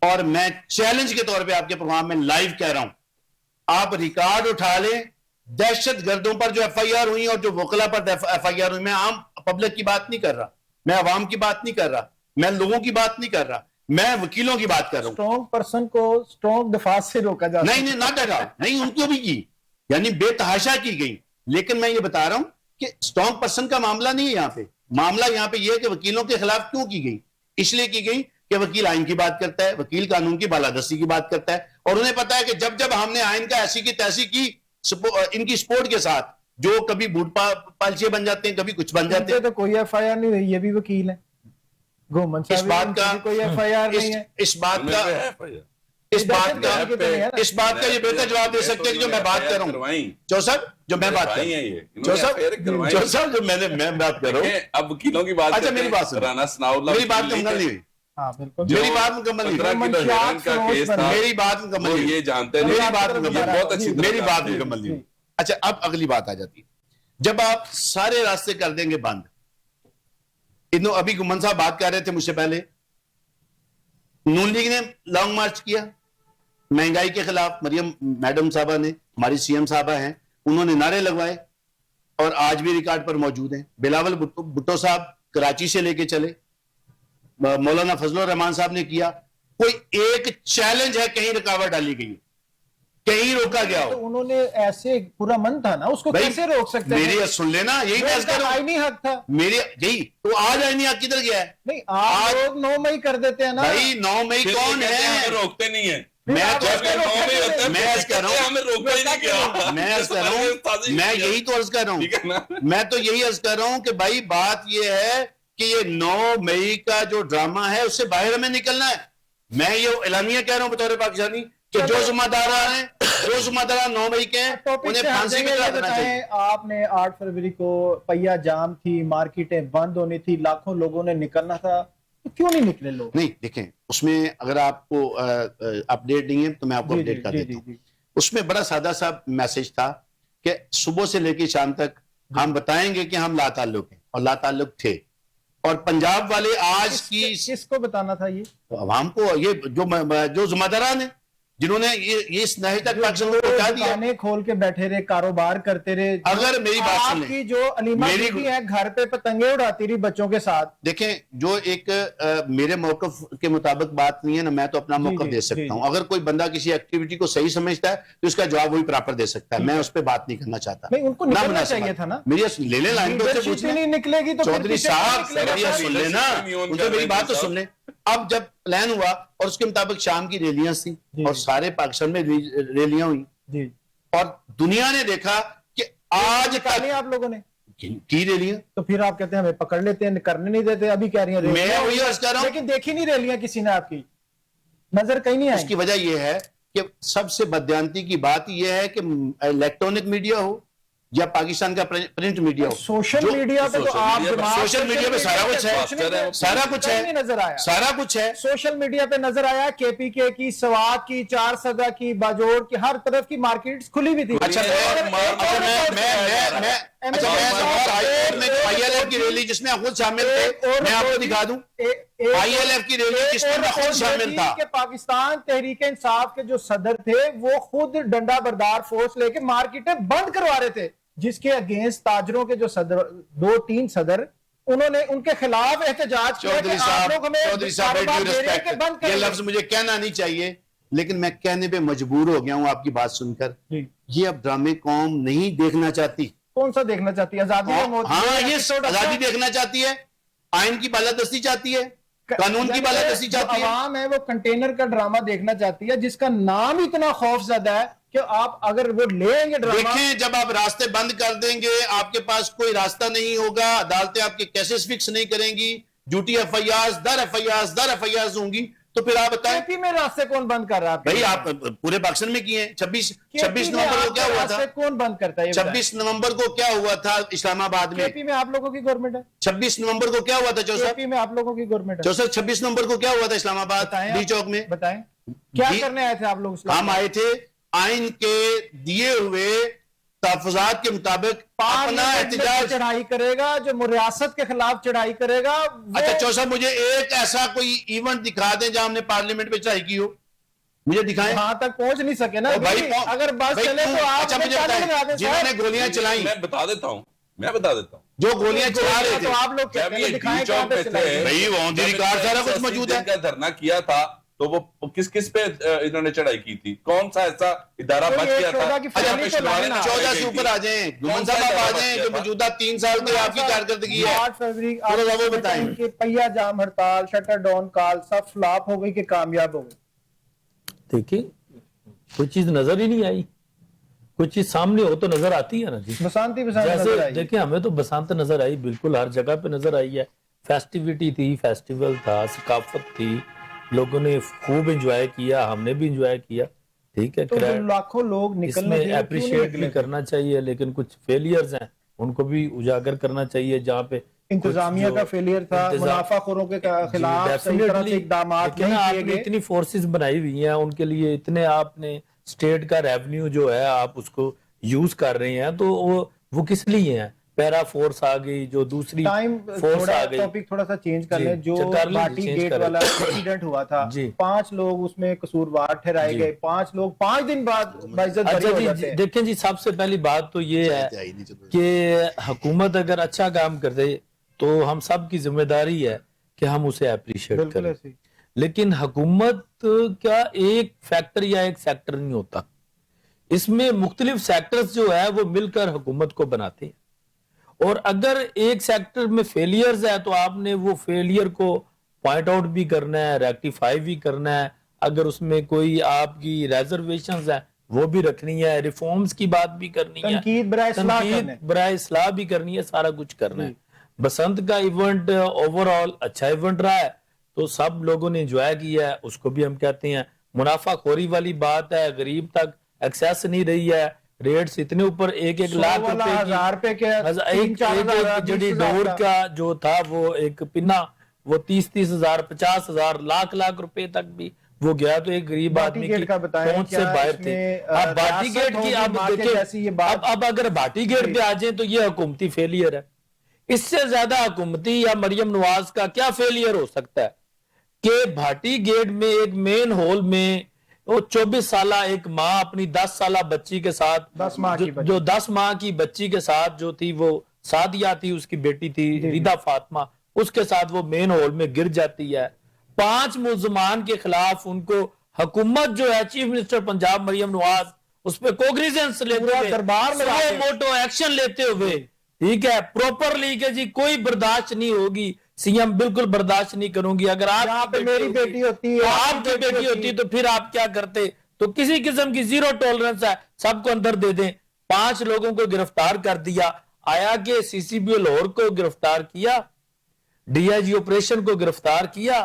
[SPEAKER 4] और मैं चैलेंज के तौर पे आपके प्रोग्राम में लाइव कह रहा हूं, आप रिकॉर्ड उठा लें, दहशतगर्दों पर जो एफआईआर हुई और जो वकला पर एफआईआर हुई, मैं आम पब्लिक की बात नहीं कर रहा, मैं अवाम की बात नहीं कर रहा, मैं लोगों की बात नहीं कर रहा, मैं वकीलों की बात कर रहा हूं।
[SPEAKER 1] स्ट्रॉन्ग पर्सन को स्ट्रॉन्ग दफा से रोका जाता
[SPEAKER 4] नहीं, नॉट एट ऑल, नहीं, उनको भी की, यानी बेतहाशा की गई। लेकिन मैं ये बता रहा हूं कि स्ट्रॉन्ग पर्सन का मामला नहीं है यहां पे, मामला यहां पे ये है कि वकीलों के खिलाफ क्यों की गई। इसलिए की गई कि वकील आइन की बात करता है, वकील कानून की बालादस्ती की बात करता है, और उन्हें पता है कि जब जब हमने आइन का ऐसी की तैसी की इनकी सपोर्ट के साथ, जो कभी बूट पालचे बन जाते हैं, कभी कुछ बन जाते हैं।
[SPEAKER 1] तो कोई एफआईआर नहीं हुई, ये भी वकील है।
[SPEAKER 4] इस बात का
[SPEAKER 1] कोई एफआईआर नहीं है,
[SPEAKER 4] इस बात का ये बेहतर जवाब दे सकते हैं जो मैं बात कर रहा हूँ। चौसर जो मैं बात कर चौसर जो मैं बात कर रहा हूँ,
[SPEAKER 3] अब वकीलों की बात।
[SPEAKER 4] अच्छा मेरी बात सुनो, मेरी बात मुकम्मल नहीं हुई। मेरी बात मुकम्मल नहीं, मेरी बात मुकम्मल नहीं,
[SPEAKER 3] ये जानते हैं,
[SPEAKER 4] मेरी बात बहुत अच्छी, मेरी बात मुकम्मल नहीं। अच्छा अब अगली बात आ जाती है, जब आप सारे रास्ते कर देंगे बंद, अभी गुमन साहब बात कर रहे थे मुझसे पहले, नून लीग ने लॉन्ग मार्च किया महंगाई के खिलाफ, मरियम मैडम साहबा ने, हमारी सीएम साहबा हैं, उन्होंने नारे लगवाए और आज भी रिकॉर्ड पर मौजूद हैं। बिलावल भुट्टो साहब कराची से लेके चले, मौलाना फजलुर रहमान साहब ने किया, कोई एक चैलेंज है कहीं रुकावट डाली गई, कहीं रोका गया हो?
[SPEAKER 1] तो उन्होंने ऐसे पूरा मन था ना, उसको कैसे रोक सकते हैं?
[SPEAKER 4] मेरी सुन लेना, यही मैं कह रहा हूं,
[SPEAKER 1] आईनी हक था
[SPEAKER 4] मेरे, यही तो आज आईनी हक किधर गया है?
[SPEAKER 1] नहीं, आज लोग 9 मई कर देते हैं ना भाई।
[SPEAKER 4] 9 मई कौन है?
[SPEAKER 3] रोकते नहीं है।
[SPEAKER 4] मैं यही तो अर्ज कर रहा हूं, मैं तो यही अर्ज कर रहा हूं कि भाई बात ये है कि ये 9 मई का जो ड्रामा है उससे बाहर हमें निकलना है। मैं ये एलानिया कह रहा हूं बतौर पाकिस्तानी कि जो जुम्मेदार 9 मई के हैं,
[SPEAKER 1] टॉपिक
[SPEAKER 4] उन्हें
[SPEAKER 1] से हट
[SPEAKER 4] फांसी
[SPEAKER 1] जाएंगे,
[SPEAKER 4] पे
[SPEAKER 1] ये
[SPEAKER 4] चढ़ाना चाहिए।
[SPEAKER 1] बताएं, आपने 8 फरवरी को पहिया जाम थी, मार्केटें बंद होनी थी, लाखों लोगों ने निकलना था, तो क्यों नहीं निकले लोग?
[SPEAKER 4] नहीं देखें, उसमें अगर आपको अपडेट नहीं है तो मैं आपको
[SPEAKER 1] जी,
[SPEAKER 4] अपडेट कर
[SPEAKER 1] जी,
[SPEAKER 4] देता
[SPEAKER 1] जी,
[SPEAKER 4] हूँ।
[SPEAKER 1] जी।
[SPEAKER 4] उसमें बड़ा सादा सा मैसेज था कि सुबह से लेकर शाम तक हम बताएंगे कि हम लाताल्लुक हैं, और लाताल्लुक थे। और पंजाब वाले आज की
[SPEAKER 1] किसको बताना था ये?
[SPEAKER 4] आवाम को, ये जो जुम्मेदारान है, जिन्होंने ये इस नहे तक पाकिस्तान को पहुंचा दिया।
[SPEAKER 1] दुकानें खोल के बैठे रहे, कारोबार करते रहे,
[SPEAKER 4] अगर मेरी बात सुन लें,
[SPEAKER 1] आपकी जो अलीमा
[SPEAKER 4] मेरी-
[SPEAKER 1] बीबी है घर पे पतंगे उड़ाती रही बच्चों के साथ।
[SPEAKER 4] देखें, जो एक मेरे मौकफ के मुताबिक बात नहीं है ना, मैं तो अपना
[SPEAKER 1] जी,
[SPEAKER 4] मौकफ
[SPEAKER 1] जी,
[SPEAKER 4] दे
[SPEAKER 1] जी,
[SPEAKER 4] सकता हूं।
[SPEAKER 1] जी।
[SPEAKER 4] अगर कोई बंदा किसी एक्टिविटी को सही समझता है तो उसका जवाब वही प्रॉपर दे सकता है, मैं उस पर बात नहीं करना चाहता।
[SPEAKER 1] नहीं, उनको
[SPEAKER 4] ना
[SPEAKER 1] निकलना
[SPEAKER 4] मुनासिब
[SPEAKER 1] चाहिए
[SPEAKER 4] बात।
[SPEAKER 1] था ना।
[SPEAKER 4] मेरी ले ले लाइन, तो उससे
[SPEAKER 1] लीडरशिप
[SPEAKER 4] पूछ
[SPEAKER 1] ही
[SPEAKER 4] लें।
[SPEAKER 1] नहीं निकलेगी तो फिर
[SPEAKER 4] चौधरी
[SPEAKER 1] पीछे कौन
[SPEAKER 4] साहब,
[SPEAKER 1] निकलेगा?
[SPEAKER 4] मेरी सुन लेना, उनसे मेरी बात तो सुन ले। अब जब प्लान हुआ और उसके मुताबिक शाम की रैलियां थी
[SPEAKER 1] जी।
[SPEAKER 4] और सारे पाकिस्तान में रैलियां हुई,
[SPEAKER 1] जी,
[SPEAKER 4] और दुनिया ने देखा कि आज
[SPEAKER 1] निकाली
[SPEAKER 4] तक
[SPEAKER 1] आप लोगों ने,
[SPEAKER 4] की रैलियां।
[SPEAKER 1] तो फिर आप कहते हैं हमें पकड़ लेते हैं, करने नहीं देते, अभी कह रही हैं
[SPEAKER 4] मैं
[SPEAKER 1] रैलियां
[SPEAKER 4] वही
[SPEAKER 1] हुई,
[SPEAKER 4] अर्ज कर रहा हूं,
[SPEAKER 1] लेकिन देखी नहीं रैलियां किसी ने आपकी, नजर कहीं नहीं आई।
[SPEAKER 4] उसकी वजह यह है कि सबसे बदयांती की बात यह है कि इलेक्ट्रॉनिक मीडिया हो या पाकिस्तान का प्रिंट मीडिया हो,
[SPEAKER 1] सोशल
[SPEAKER 4] जो-
[SPEAKER 1] मीडिया पे तो
[SPEAKER 3] सोशल
[SPEAKER 1] आप
[SPEAKER 3] मीडिया पे-
[SPEAKER 1] जमात-
[SPEAKER 4] सोशल मीडिया पे सारा कुछ है, सारा कुछ है,
[SPEAKER 1] नहीं नजर आया।
[SPEAKER 4] सारा कुछ है।
[SPEAKER 1] सोशल मीडिया पे नजर आया, केपीके की, सवात की, 4 सदा की, बाजोड़ की, हर तरफ की मार्केट्स खुली भी थी।
[SPEAKER 4] अच्छा, ILF की रैली जिसमें खुद शामिल थे, मैं आपको दिखा दूं, ILF की रैली जिसमें मैं खुद शामिल था।
[SPEAKER 1] कि पाकिस्तान तहरीक इंसाफ के जो सदर थे वो खुद डंडा बरदार फोर्स लेके मार्केटें बंद करवा रहे थे, जिसके अगेंस्ट ताजरों के जो सदर 2-3 सदर, उन्होंने उनके खिलाफ एहतजाज किया कि आप लोग हमें कारोबार दे रहे हैं कि बंद
[SPEAKER 4] ये
[SPEAKER 1] करें।
[SPEAKER 4] लफ्ज मुझे कहना नहीं चाहिए, लेकिन मैं कहने पे मजबूर हो गया हूं आपकी बात सुनकर।
[SPEAKER 1] जी।
[SPEAKER 4] ये अब ड्रामे कौम नहीं देखना चाहती।
[SPEAKER 1] कौन सा देखना चाहती है? आजादी और मौत?
[SPEAKER 4] हाँ, ये आजादी देखना चाहती है, आइन की बालादस्ती चाहती है, कानून की बालादस्ती चाहती है।
[SPEAKER 1] आवाम है वो कंटेनर का ड्रामा देखना चाहती है, जिसका नाम इतना खौफजदा है कि आप अगर वो लेंगे ड्रामा।
[SPEAKER 4] देखें, जब आप रास्ते बंद कर देंगे, आपके पास कोई रास्ता नहीं होगा, अदालतें आपके केसेस फिक्स नहीं करेंगी, झूठी एफआईआर दर एफआईआर होंगी, तो फिर आप बताएं
[SPEAKER 1] केपी में रास्ते कौन बंद कर रहा है?
[SPEAKER 4] भाई, आप पूरे पाकिस्तान में किए हैं। 26 नवंबर को क्या हुआ था?
[SPEAKER 1] रास्ते कौन बंद करता है?
[SPEAKER 4] 26 नवंबर को क्या हुआ था इस्लामाबाद में?
[SPEAKER 1] केपी में आप लोगों की गवर्नमेंट है।
[SPEAKER 4] 26 नवंबर को क्या हुआ था चौसठ?
[SPEAKER 1] केपी में आप लोगों की गवर्नमेंट है।
[SPEAKER 4] 26 नवंबर को क्या हुआ था इस्लामाबाद
[SPEAKER 1] बताएं
[SPEAKER 4] डी
[SPEAKER 1] आप,
[SPEAKER 4] चौक में?
[SPEAKER 1] बताएं क्या
[SPEAKER 4] डी-
[SPEAKER 1] करने आए थे आप लोग?
[SPEAKER 4] हम आए थे आइन के दिए हुए तहफुजात के मुताबिक अपना एहतजाज।
[SPEAKER 1] चढ़ाई करेगा जो रियासत के खिलाफ चढ़ाई करेगा वो-
[SPEAKER 4] अच्छा चौसा, मुझे एक ऐसा कोई इवेंट दिखा दें जहां हमने पार्लियामेंट पे चढ़ाई की हो, मुझे दिखाएं।
[SPEAKER 1] वहां तक पहुंच नहीं सके ना
[SPEAKER 4] ओ भाई,
[SPEAKER 1] अभी। अगर बस
[SPEAKER 4] भाई,
[SPEAKER 1] चले तो आप
[SPEAKER 4] अच्छा मुझे बताएं, जिन्होंने गोलियां चलाई,
[SPEAKER 3] मैं बता देता हूँ
[SPEAKER 4] जो गोलियां चला रहे
[SPEAKER 1] तो
[SPEAKER 4] थे,
[SPEAKER 1] आप लोग
[SPEAKER 3] जब ये
[SPEAKER 1] दिखाएं
[SPEAKER 3] डी
[SPEAKER 1] कहां
[SPEAKER 3] चौक
[SPEAKER 1] पे
[SPEAKER 3] में
[SPEAKER 1] चलाई
[SPEAKER 3] थे,
[SPEAKER 1] है।
[SPEAKER 4] भाई वो ऑन द रिकॉर्ड सारा कुछ मौजूद है।
[SPEAKER 3] का धरना किया था, तो वो किस किस पे इन्होंने चढ़ाई की थी? कौन सा ऐसा इदारा
[SPEAKER 1] तो
[SPEAKER 3] बच
[SPEAKER 1] ये
[SPEAKER 3] गया था?
[SPEAKER 1] 14 की
[SPEAKER 3] अच्छा,
[SPEAKER 1] फैमिली को
[SPEAKER 3] पेशवाने
[SPEAKER 1] लाए ना।
[SPEAKER 4] 14
[SPEAKER 3] गई
[SPEAKER 4] से
[SPEAKER 3] थी।
[SPEAKER 4] ऊपर आ जाएं, गुमन
[SPEAKER 3] कौन सा
[SPEAKER 4] साहब आप आ
[SPEAKER 3] इदारा
[SPEAKER 4] जाएं,
[SPEAKER 3] बच
[SPEAKER 4] जो
[SPEAKER 3] गया था?
[SPEAKER 4] मौजूदा 3 साल की आपकी कारकर्दगी है।
[SPEAKER 1] 8 फरवरी
[SPEAKER 4] थोड़ा सा वो बताएं।
[SPEAKER 1] कि पहिया जाम हड़ताल, शटर डाउन कॉल सब फ्लॉप हो गई कि कामयाब हो गई?
[SPEAKER 2] देखिए, कोई चीज नजर ही नहीं आई। कोई चीज सामने हो तो नजर आती है ना जी।
[SPEAKER 1] बसंती नजर
[SPEAKER 2] जैसे
[SPEAKER 1] आई।
[SPEAKER 2] देखिए, हमें तो बसंत नजर आई, बिल्कुल हर जगह पे नजर आई है। फेस्टिविटी थी, फेस्टिवल था, सकाफत थी, लोगों ने खूब एंजॉय किया, हमने भी एंजॉय किया। ठीक है,
[SPEAKER 1] तो जो लाखों लोग निकलने
[SPEAKER 2] इसमें
[SPEAKER 1] थे, क्यों नहीं
[SPEAKER 2] अप्रिशिएट भी
[SPEAKER 1] निकले?
[SPEAKER 2] करना चाहिए, लेकिन कुछ फेलियर्स हैं उनको भी उजागर करना चाहिए, जहाँ पे
[SPEAKER 1] इंतजामिया का फेलियर था, मुनाफाखोरों के खिलाफ सही तरह से इकदाम नहीं किए
[SPEAKER 2] आपने
[SPEAKER 1] गए।
[SPEAKER 2] इतनी फोर्सेस बनाई हुई हैं उनके लिए, इतने आपने स्टेट का रेवेन्यू जो है आप उसको यूज कर रहे हैं, तो वो किस लिए है? पैरा फोर्स आ गई, जो दूसरी
[SPEAKER 1] टाइम
[SPEAKER 2] फोर्स
[SPEAKER 1] थोड़ा
[SPEAKER 2] आ गई।
[SPEAKER 1] टॉपिक थोड़ा सा चेंज कर
[SPEAKER 2] जी,
[SPEAKER 1] ले। जो
[SPEAKER 2] कर लें,
[SPEAKER 1] भाटी
[SPEAKER 2] चेंज
[SPEAKER 1] गेट
[SPEAKER 2] करें।
[SPEAKER 1] वाला इंसिडेंट हुआ था,
[SPEAKER 2] जी।
[SPEAKER 1] 5 लोग उसमें कसूरवार ठहराए
[SPEAKER 2] जी।
[SPEAKER 1] गए, 5 लोग 5 दिन बाद बाइज्जत बरी
[SPEAKER 2] अच्छा
[SPEAKER 1] हो
[SPEAKER 2] जी,
[SPEAKER 1] जाते हैं।
[SPEAKER 2] देखें जी, सबसे पहली बात तो ये है कि हुकूमत अगर अच्छा काम कर दे तो हम सब की जिम्मेदारी है कि हम उसे अप्रिशिएट
[SPEAKER 1] बिल्कुल
[SPEAKER 2] करें।
[SPEAKER 1] ऐसे ही।
[SPEAKER 2] लेकिन हुकूमत का एक फैक्टर या एक सेक्टर नहीं होता, इसमें मुख्तलिफ सेक्टर्स जो है वो मिलकर हुकूमत को बनाते हैं। और अगर एक सेक्टर में फेलियर्स है तो आपने वो फेलियर को पॉइंट आउट भी करना है, रेक्टिफाई भी करना है। अगर उसमें कोई आपकी रिजर्वेशंस है वो भी रखनी है, रिफॉर्म्स की बात भी करनी है,
[SPEAKER 1] तनकीद बराए इस्लाह करना है।
[SPEAKER 2] बराए इस्लाह भी करनी है, सारा कुछ करना है। बसंत का इवेंट ओवरऑल अच्छा इवेंट रहा है, तो सब लोगों ने एंजॉय किया है, उसको भी हम कहते हैं मुनाफाखोरी वाली बात है, गरीब तक एक्सेस नहीं रही है, रेट्स इतने ऊपर 1-1 लाख रुपए की,
[SPEAKER 1] 1000 रुपए के
[SPEAKER 2] एक जड़ी डोर का जो था वो एक पिन्ना वो 30-30 हजार 50 हजार लाख रुपए तक भी वो गया, तो एक गरीब आदमी की पहुंच से बाहर थे। अब भाटी गेट की आप देखिए, अब अगर भाटी गेट पे आ जाए तो ये हुकूमती फेलियर है। इससे ज्यादा हुकूमती या मरियम नवाज का क्या फेलियर हो सकता है कि भाटी गेट में एक मेन हॉल में वो 24 साला एक माँ अपनी 10 साला बच्ची के साथ
[SPEAKER 1] 10 माह की
[SPEAKER 2] जो 10 माह की बच्ची के साथ जो थी वो सादिया थी, उसकी बेटी थी रिदा फातिमा, उसके साथ वो मेन हॉल में गिर जाती है। 5 मुल्जमान के खिलाफ उनको हुकूमत जो है चीफ मिनिस्टर पंजाब मरियम नवाज उस पर कोग्निजेंस लेते हुए
[SPEAKER 1] दरबार
[SPEAKER 2] मोटो एक्शन लेते हुए, ठीक है, प्रॉपरली के जी कोई बर्दाश्त नहीं होगी, सीएम बिल्कुल बर्दाश्त नहीं करूंगी, अगर आप
[SPEAKER 1] मेरी बेटी होती है,
[SPEAKER 2] आपकी बेटी होती तो फिर आप क्या करते। तो किसी किस्म की जीरो टॉलरेंस है, सबको अंदर दे दें। 5 लोगों को गिरफ्तार कर दिया, आया कि सीसीबी लाहौर को गिरफ्तार किया, डीआईजी ऑपरेशन को गिरफ्तार किया,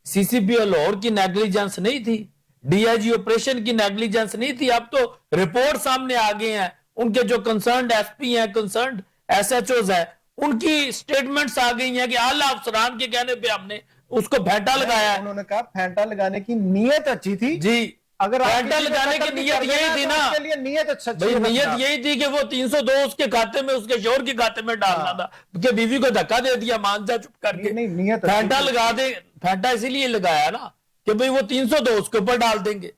[SPEAKER 2] सीसीबी लाहौर की नेग्लिजेंस नहीं थी, डीआईजी ऑपरेशन की नेग्लिजेंस नहीं थी। अब तो रिपोर्ट सामने आ गए हैं, उनके जो कंसर्न्ड एसपी हैं, कंसर्न्ड एसएचओज है, उनकी स्टेटमेंट्स आ गई हैं कि आला अफसरान के कहने पे हमने उसको फेंटा लगाया है।
[SPEAKER 1] उन्होंने कहा फेंटा लगाने की नीयत अच्छी थी
[SPEAKER 2] जी,
[SPEAKER 1] अगर
[SPEAKER 2] फेंटा लगाने की नीयत यही थी ना,
[SPEAKER 1] उसके लिए नीयत अच्छा
[SPEAKER 2] भाई नीयत यही थी कि वो 302 उसके खाते में, उसके शोहर के खाते में डालना था, कि बीवी को धक्का दे दिया, मान जा चुप करके,
[SPEAKER 1] नहीं, नीयत
[SPEAKER 2] फेंटा लगा दे, फेंटा इसीलिए लगाया ना कि भाई वो 302 उसके ऊपर डाल देंगे,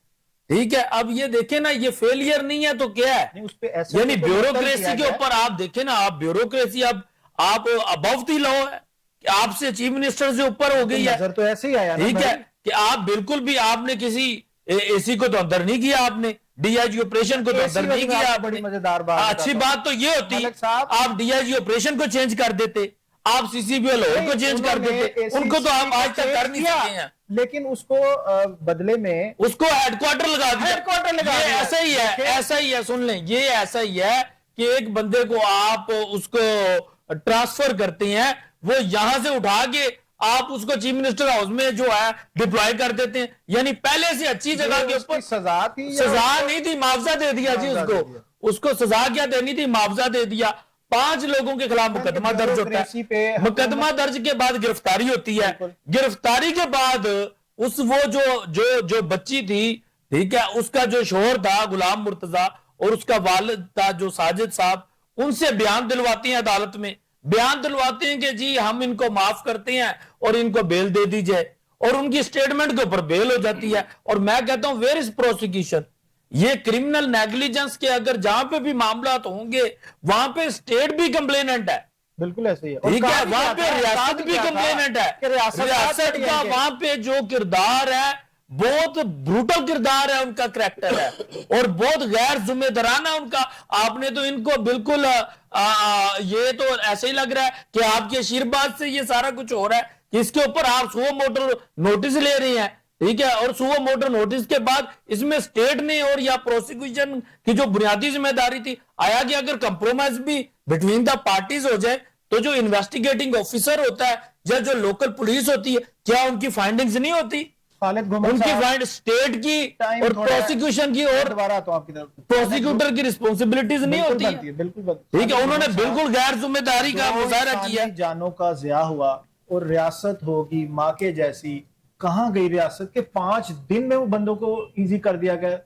[SPEAKER 2] ठीक है। अब ये देखे ना, ये फेलियर नहीं है तो क्या है,
[SPEAKER 1] उस पे ऐसा
[SPEAKER 2] यानी
[SPEAKER 1] तो
[SPEAKER 2] ब्यूरोक्रेसी के ऊपर आप देखें ना, आप ब्यूरोक्रेसी अब आप अबव द लॉ है कि आपसे चीफ मिनिस्टर से ऊपर हो गई है,
[SPEAKER 1] नजर तो ऐसे ही आया ना,
[SPEAKER 2] ठीक है, कि आप बिल्कुल भी आपने किसी एसी को तो अंदर नहीं किया, आपने डीआईजी ऑपरेशन को तो अंदर नहीं किया,
[SPEAKER 1] बड़ी मजेदार बात।
[SPEAKER 2] अच्छी बात तो ये होती आप डीआईजी ऑपरेशन को चेंज कर देते, आप सीसीबी लाहौर को चेंज कर देते, उनको तो आप आज तक कर नहीं सके हैं,
[SPEAKER 1] लेकिन उसको बदले में
[SPEAKER 2] उसको हेडक्वार्टर लगा दिया,
[SPEAKER 1] हेडक्वार्टर लगा दिया।
[SPEAKER 2] ऐसा ही है, ऐसा ही है, सुन लें, ये ऐसा ही है कि एक बंदे को आप उसको ट्रांसफर करते हैं, वो यहां से उठा के आप उसको चीफ मिनिस्टर हाउस में जो है डिप्लॉय कर देते हैं, यानी पहले से अच्छी जगह के ऊपर
[SPEAKER 1] सजा थी,
[SPEAKER 2] सजा नहीं थी, मुआवजा दे दिया जी उसको सजा क्या देनी थी, मुआवजा दे दिया। 5 लोगों के खिलाफ मुकदमा दर्ज होता है, मुकदमा दर्ज के बाद गिरफ्तारी होती है, गिरफ्तारी के बाद उस वो जो बच्ची थी, ठीक है, उसका जो शोहर था गुलाम मुर्तजा और उसका वालिद था जो साजिद साहब, उनसे बयान दिलवाती हैं अदालत में, बयान दिलवाते हैं कि जी हम इनको माफ करते हैं और इनको बेल दे दी जाए, और उनकी स्टेटमेंट के ऊपर बेल हो जाती है। और मैं कहता हूं वेयर इज प्रोसिक्यूशन, ये क्रिमिनल नेग्लिजेंस के अगर जहां पे भी मामला होंगे वहां पे स्टेट भी कंप्लेनेंट है,
[SPEAKER 1] बिल्कुल ऐसे ही है,
[SPEAKER 2] ठीक है, वहां पे रियासत भी कंप्लेनेंट है, रियासत का वहां पे जो किरदार है बहुत ब्रूटल किरदार है, उनका करैक्टर है और बहुत गैर जिम्मेदाराना उनका। आपने तो इनको बिल्कुल ये तो ऐसे ही लग रहा है कि आपके आशीर्वाद से ये सारा कुछ हो रहा है, कि इसके ऊपर आप सुओ मोटो नोटिस ले रहे हैं, ठीक है, और सुओ मोटो नोटिस के बाद इसमें स्टेट ने और या प्रोसिक्यूशन की जो बुनियादी जिम्मेदारी थी, आया कि अगर कंप्रोमाइज भी बिटवीन द पार्टीज हो जाए तो जो इन्वेस्टिगेटिंग ऑफिसर होता है या जो लोकल पुलिस होती है, क्या उनकी फाइंडिंग्स नहीं होती, उनकी फाइंड स्टेट की और प्रोसिक्यूशन की और
[SPEAKER 1] दोबारा तो आपकी तरफ
[SPEAKER 2] प्रोसिक्यूटर की रिस्पॉन्सिबिलिटीज नहीं होती है,
[SPEAKER 1] बिल्कुल
[SPEAKER 2] ठीक है, उन्होंने बिल्कुल गैर जिम्मेदारी का मुजाहरा किया।
[SPEAKER 1] जानों का ज़िया हुआ और रियासत होगी माँ के जैसी, कहां गई रियासत के 5 दिन में वो बंदों को इजी कर दिया गया।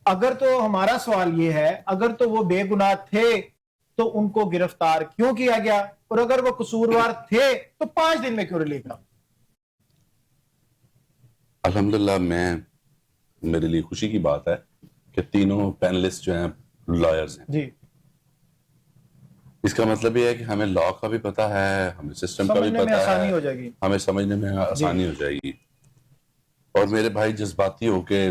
[SPEAKER 1] अगर तो हमारा सवाल ये है, अगर तो वो बेगुनाह थे तो उनको गिरफ्तार क्यों किया गया, और अगर वो कसूरवार थे तो 5 दिन में क्यों रिलीव ना।
[SPEAKER 3] अल्हम्दुलिल्लाह, मेरे लिए खुशी की बात है कि तीनों पैनलिस्ट जो हैं लॉयर्स हैं जी। इसका मतलब ये है कि हमें लॉ का भी पता है, हमें सिस्टम का भी पता है,
[SPEAKER 1] हो जाएगी,
[SPEAKER 3] हमें समझने में आसानी हो जाएगी। और मेरे भाई जज्बाती होके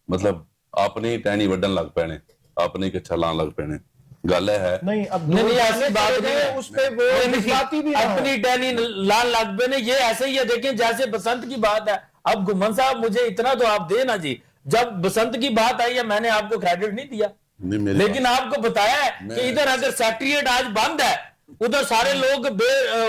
[SPEAKER 3] मतलब आपने टैनी वड्डन लग पैने, आपने के छलां लग पैने, गल है
[SPEAKER 1] नहीं, अब
[SPEAKER 2] नहीं ऐसी बात नहीं है,
[SPEAKER 1] उस पे वो जज्बाती भी
[SPEAKER 2] अपनी टैनी लाल लग पैने, ये ऐसे ही है। देखें जैसे बसंत की बात है, अब गुमन साहब मुझे इतना तो आप देना जी, जब बसंत की बात आई है मैंने आपको क्रेडिट नहीं दिया, लेकिन आपको बताया है कि इधर अगर सेक्रेटरीट आज बंद है, उधर सारे लोग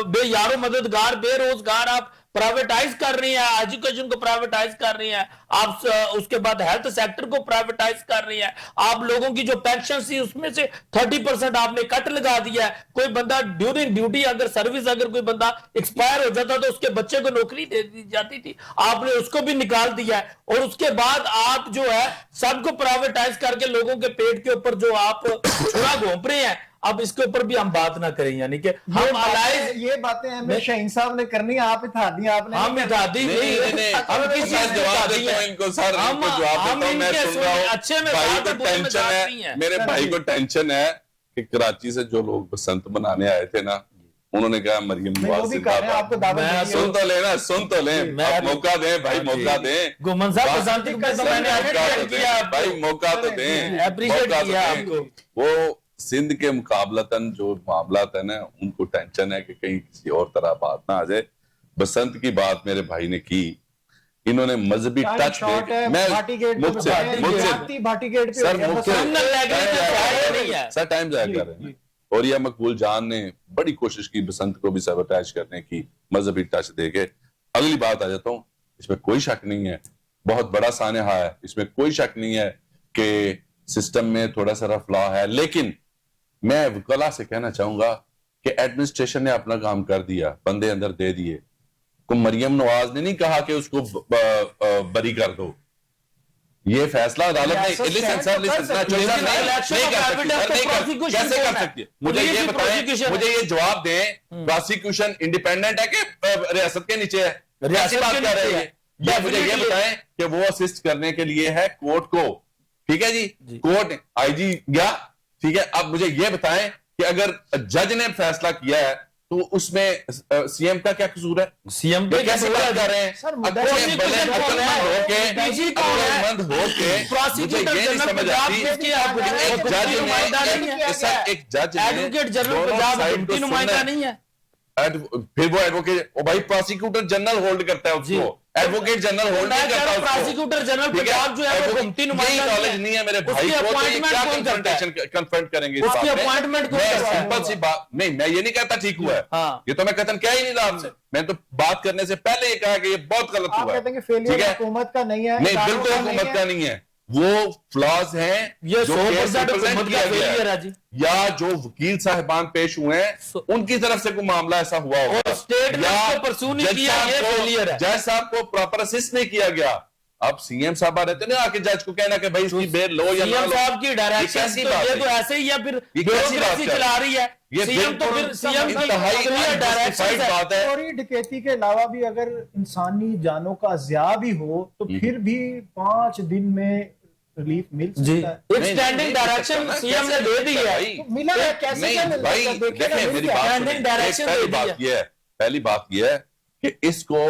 [SPEAKER 2] बेयारो मददगार बेरोजगार आप प्राइवेटाइज कर रही हैं, एजुकेशन को प्राइवेटाइज कर रही हैं, आप उसके बाद हेल्थ सेक्टर को प्राइवेटाइज कर रही हैं, आप लोगों की जो पेंशन थी उसमें से 30% आपने कट लगा दिया है। कोई बंदा ड्यूरिंग ड्यूटी अगर सर्विस अगर कोई बंदा एक्सपायर हो जाता तो उसके बच्चे को नौकरी दे दी जाती थी, आपने उसको भी निकाल दिया है। और उसके बाद आप जो है सबको प्राइवेटाइज करके लोगों के पेट के ऊपर जो आप छुरा घोंप रहे हैं, अब इसके ऊपर भी हम बात ना करें, यानी कि हम अलाइज
[SPEAKER 1] ये बातें हमें शाहीन साहब ने करनी है, आप इठा दी आपने।
[SPEAKER 2] हम इठा दी
[SPEAKER 3] नहीं,
[SPEAKER 2] हम किस चीज
[SPEAKER 3] मैं
[SPEAKER 2] से
[SPEAKER 3] जवाब
[SPEAKER 2] इठा दी
[SPEAKER 3] देता हूं
[SPEAKER 2] है?
[SPEAKER 3] इनको सर,
[SPEAKER 2] हम
[SPEAKER 3] इनको जवाब देता हूं, मैं
[SPEAKER 2] इनके
[SPEAKER 3] सुन रहा हूं।
[SPEAKER 2] अच्छे में
[SPEAKER 3] भाई
[SPEAKER 2] बात
[SPEAKER 3] को
[SPEAKER 2] है, बुरे में
[SPEAKER 3] टेंशन
[SPEAKER 2] बात
[SPEAKER 3] है,
[SPEAKER 2] नहीं है।
[SPEAKER 3] मेरे भाई को टेंशन है कि कराची से जो लोग बसंत मनाने आए थे ना, उन्होंने कहा मरियम
[SPEAKER 1] नहीं, वो
[SPEAKER 3] नवाज
[SPEAKER 1] भी कह रहे हैं, आपको दावत
[SPEAKER 2] मैं
[SPEAKER 1] दी है।
[SPEAKER 3] सुन तो लेना, सुन तो ले,
[SPEAKER 2] मैं
[SPEAKER 3] आप मौका दें भाई, मौका दें।
[SPEAKER 2] गुमन साहब
[SPEAKER 3] बात-
[SPEAKER 2] बसंती पे तो मैंने
[SPEAKER 3] मौका तो
[SPEAKER 2] अप्रिशिएट
[SPEAKER 3] दें,
[SPEAKER 2] किया आपको।
[SPEAKER 3] भाई मौका तो दें,
[SPEAKER 2] अप्रिशिएट
[SPEAKER 3] मौका तो
[SPEAKER 2] किया
[SPEAKER 3] दें।
[SPEAKER 2] आपको।
[SPEAKER 3] वो सिंध के मुकाबलतन जो मामलात है ना, उनको टेंशन है कि कहीं किसी और तरह बात ना आ जाए। बसंत की बात मेरे भाई ने की, इन्होंने मजहबी टच
[SPEAKER 1] शॉर्ट है,
[SPEAKER 3] मैं
[SPEAKER 1] भाटी गेट पे
[SPEAKER 3] मुझसे
[SPEAKER 1] बताया,
[SPEAKER 3] मुझसे
[SPEAKER 1] जाती भाटी गेट पे
[SPEAKER 3] सर
[SPEAKER 1] हो गया,
[SPEAKER 3] मुझसे
[SPEAKER 1] बस।
[SPEAKER 2] criminal language तो जायज नहीं है।
[SPEAKER 3] सर टाइम जाया कर रहे हैं। और यह मकबूल जान ने बड़ी कोशिश की बसंत को भी सबटाइज करने की, मजहबी टच देके। अगली बात आ जाता हूं, इसमें कोई शक नहीं है, बहुत बड़ा सानहा है, इसमें कोई शक नहीं है कि सिस्टम में थोड़ा सा फ्लॉ है। लेकिन मैं वकला से कहना चाहूंगा कि एडमिनिस्ट्रेशन ने अपना काम कर दिया, बंदे अंदर दे दिए। को मरियम नवाज ने नहीं कहा कि उसको बरी कर दो, ये फैसला अदालत ने
[SPEAKER 1] कैसे
[SPEAKER 3] कैसे कर सकती है? मुझे ये बताएं, मुझे ये जवाब दें, प्रोसिक्यूशन इंडिपेंडेंट है कि रियासत के नीचे है?
[SPEAKER 2] रियासत
[SPEAKER 3] बात
[SPEAKER 2] के
[SPEAKER 3] कर रहे
[SPEAKER 2] नीचे
[SPEAKER 3] हैं ये मुझे ये
[SPEAKER 2] Definitely।
[SPEAKER 3] बताएं कि वो असिस्ट करने के लिए है कोर्ट को, ठीक है जी, कोर्ट आईजी गया, ठीक है। अब मुझे ये बताएं कि अगर जज ने फैसला किया है तो उसमें सीएम का क्या कसूर है?
[SPEAKER 2] सीएम
[SPEAKER 3] ये कैसे बात कर रहे हैं?
[SPEAKER 1] सर, मुद्दा
[SPEAKER 3] अक्लमंद
[SPEAKER 2] prosecution कौन है?
[SPEAKER 3] होके,
[SPEAKER 2] DG कौन है?
[SPEAKER 3] अक्लमंद होके, मुझे
[SPEAKER 2] प्रोसिक्यूटर
[SPEAKER 3] ये नहीं
[SPEAKER 2] जनरल
[SPEAKER 3] समझ
[SPEAKER 2] पंजाब
[SPEAKER 3] आती
[SPEAKER 2] किसकी आप
[SPEAKER 3] कि एक
[SPEAKER 2] डिप्टी
[SPEAKER 3] जज
[SPEAKER 2] नुमाइंदा नहीं
[SPEAKER 3] ने,
[SPEAKER 2] है?
[SPEAKER 3] सर एक जज ने
[SPEAKER 2] एडवोकेट जनरल
[SPEAKER 3] दोनों
[SPEAKER 2] पंजाब
[SPEAKER 3] साइड
[SPEAKER 2] डिप्टी
[SPEAKER 3] को
[SPEAKER 2] नुमाइंदा
[SPEAKER 3] सुनना है।
[SPEAKER 2] नहीं है?
[SPEAKER 3] फिर वो एडवोकेट, ओ भाई प्रोसिक्यूटर जनरल होल्ड करता है उसको, एडवोकेट जनरल होल्ड नहीं करता उसको।
[SPEAKER 2] प्रोसिक्यूटर जनरल
[SPEAKER 3] ठीक है?
[SPEAKER 2] पंजाब जो है वो घुमती नुमाइंदा
[SPEAKER 3] यही नॉलेज नहीं है मेरे भाई
[SPEAKER 2] उसकी
[SPEAKER 3] को, तो ये
[SPEAKER 2] अपॉइंटमेंट
[SPEAKER 3] क्या
[SPEAKER 2] कौन करता है?
[SPEAKER 3] कन्फ्रंट करेंगे इस
[SPEAKER 2] उसकी
[SPEAKER 3] बात पे?
[SPEAKER 2] अपॉइंटमेंट कौन
[SPEAKER 3] मैं
[SPEAKER 2] करता है?
[SPEAKER 3] सिंपल सी बात नहीं, मैं ये नहीं कहता ठीक हुआ है,
[SPEAKER 2] हाँ।
[SPEAKER 3] ये तो मैं कथन कह ही नहीं रहा आपसे। मैं तो बात करने से पहले ये कहा कि ये बहुत गलत
[SPEAKER 1] आप
[SPEAKER 3] हुआ
[SPEAKER 1] कहते हैं
[SPEAKER 3] है,
[SPEAKER 1] कि फेलियर
[SPEAKER 3] ठीक है?
[SPEAKER 1] हुकूमत का नहीं है,
[SPEAKER 3] नहीं,
[SPEAKER 1] इदारों
[SPEAKER 3] बिल्कुल
[SPEAKER 1] का नहीं
[SPEAKER 3] हुकूमत
[SPEAKER 1] है।
[SPEAKER 3] का नहीं है, वो फ्लॉज हैं
[SPEAKER 2] ये
[SPEAKER 3] जो
[SPEAKER 2] 100%
[SPEAKER 3] केस रिप्रेजेंट
[SPEAKER 2] हुकूमत
[SPEAKER 3] किया
[SPEAKER 2] का
[SPEAKER 3] गया
[SPEAKER 2] फेलियर
[SPEAKER 3] है,
[SPEAKER 2] है जी।
[SPEAKER 3] या जो वकील साहिबान पेश हुए हैं उनकी तरफ से कोई मामला ऐसा हुआ होगा,
[SPEAKER 2] और स्टेट ने
[SPEAKER 3] या
[SPEAKER 2] उसको pursue नहीं
[SPEAKER 3] जज
[SPEAKER 2] किया,
[SPEAKER 3] साहब
[SPEAKER 2] ये
[SPEAKER 3] को-
[SPEAKER 2] failure है।
[SPEAKER 3] जज साहब को प्रॉपर असिस्ट नहीं किया गया। अब सीएम साहब आ रहते ना आके जज को कहना कि भाई इसकी बेल लो या ना
[SPEAKER 2] सीएम
[SPEAKER 3] लो।
[SPEAKER 2] साहब की
[SPEAKER 3] ये
[SPEAKER 2] डायरेक्शन
[SPEAKER 3] कैसी
[SPEAKER 2] तो
[SPEAKER 3] बात
[SPEAKER 2] ये
[SPEAKER 3] है?
[SPEAKER 2] तो ऐसे ही है, फिर
[SPEAKER 3] ये कैसी बात
[SPEAKER 2] ब्यूरोक्रेसी
[SPEAKER 3] है?
[SPEAKER 2] चला रही है
[SPEAKER 3] ये
[SPEAKER 2] सीएम तो फिर
[SPEAKER 3] बिल्कुल
[SPEAKER 2] सीएम की
[SPEAKER 3] इंतहाई
[SPEAKER 2] clear directions
[SPEAKER 3] unjustified
[SPEAKER 2] है।
[SPEAKER 3] बात है।
[SPEAKER 1] चोरी डकैती के अलावा भी अगर इंसानी जानों का ज़िया भी हो तो फिर भी 5 दिन में रिलीफ मिल
[SPEAKER 2] जी,
[SPEAKER 1] सकता है।
[SPEAKER 2] एक
[SPEAKER 3] नहीं,
[SPEAKER 2] स्टैंडिंग
[SPEAKER 3] नहीं,
[SPEAKER 2] डायरेक्शन
[SPEAKER 3] नहीं,
[SPEAKER 2] सीएम ने
[SPEAKER 3] कैसे
[SPEAKER 2] दे दी है।
[SPEAKER 3] भाई?
[SPEAKER 1] तो मिला है, कैसे
[SPEAKER 3] नहीं
[SPEAKER 1] क्या मिल
[SPEAKER 3] भाई,
[SPEAKER 1] सकता है? देखिए ना,
[SPEAKER 3] देखिए
[SPEAKER 1] मिल
[SPEAKER 3] मेरी
[SPEAKER 1] गया।
[SPEAKER 3] बात
[SPEAKER 2] Standing
[SPEAKER 3] सुनिए।
[SPEAKER 2] direction
[SPEAKER 3] पहली
[SPEAKER 2] दे दी
[SPEAKER 3] बात ये है, पहली बात ये है कि इसको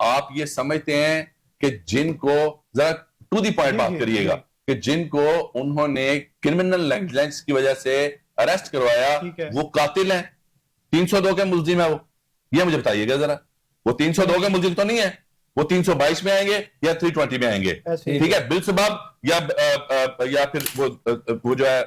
[SPEAKER 3] आप ये समझते हैं कि जिनको जरा टू दी पॉइंट
[SPEAKER 1] जी,
[SPEAKER 3] बात
[SPEAKER 1] जी,
[SPEAKER 3] करिएगा
[SPEAKER 1] जी।
[SPEAKER 3] कि जिनको उन्होंने क्रिमिनल नेग्लिजेंस की वजह से अरेस्ट करवाया
[SPEAKER 1] ठीक है।
[SPEAKER 3] वो कातिल हैं, 302 के मुल्जिम है वो, ये मुझे बताइएगा जरा। वो 302 के मुल्जिम तो नहीं है, वो 322 में आएंगे या 320 में आएंगे,
[SPEAKER 1] ऐसे ही।
[SPEAKER 3] ठीक है, बिल सबब या फिर वो जो है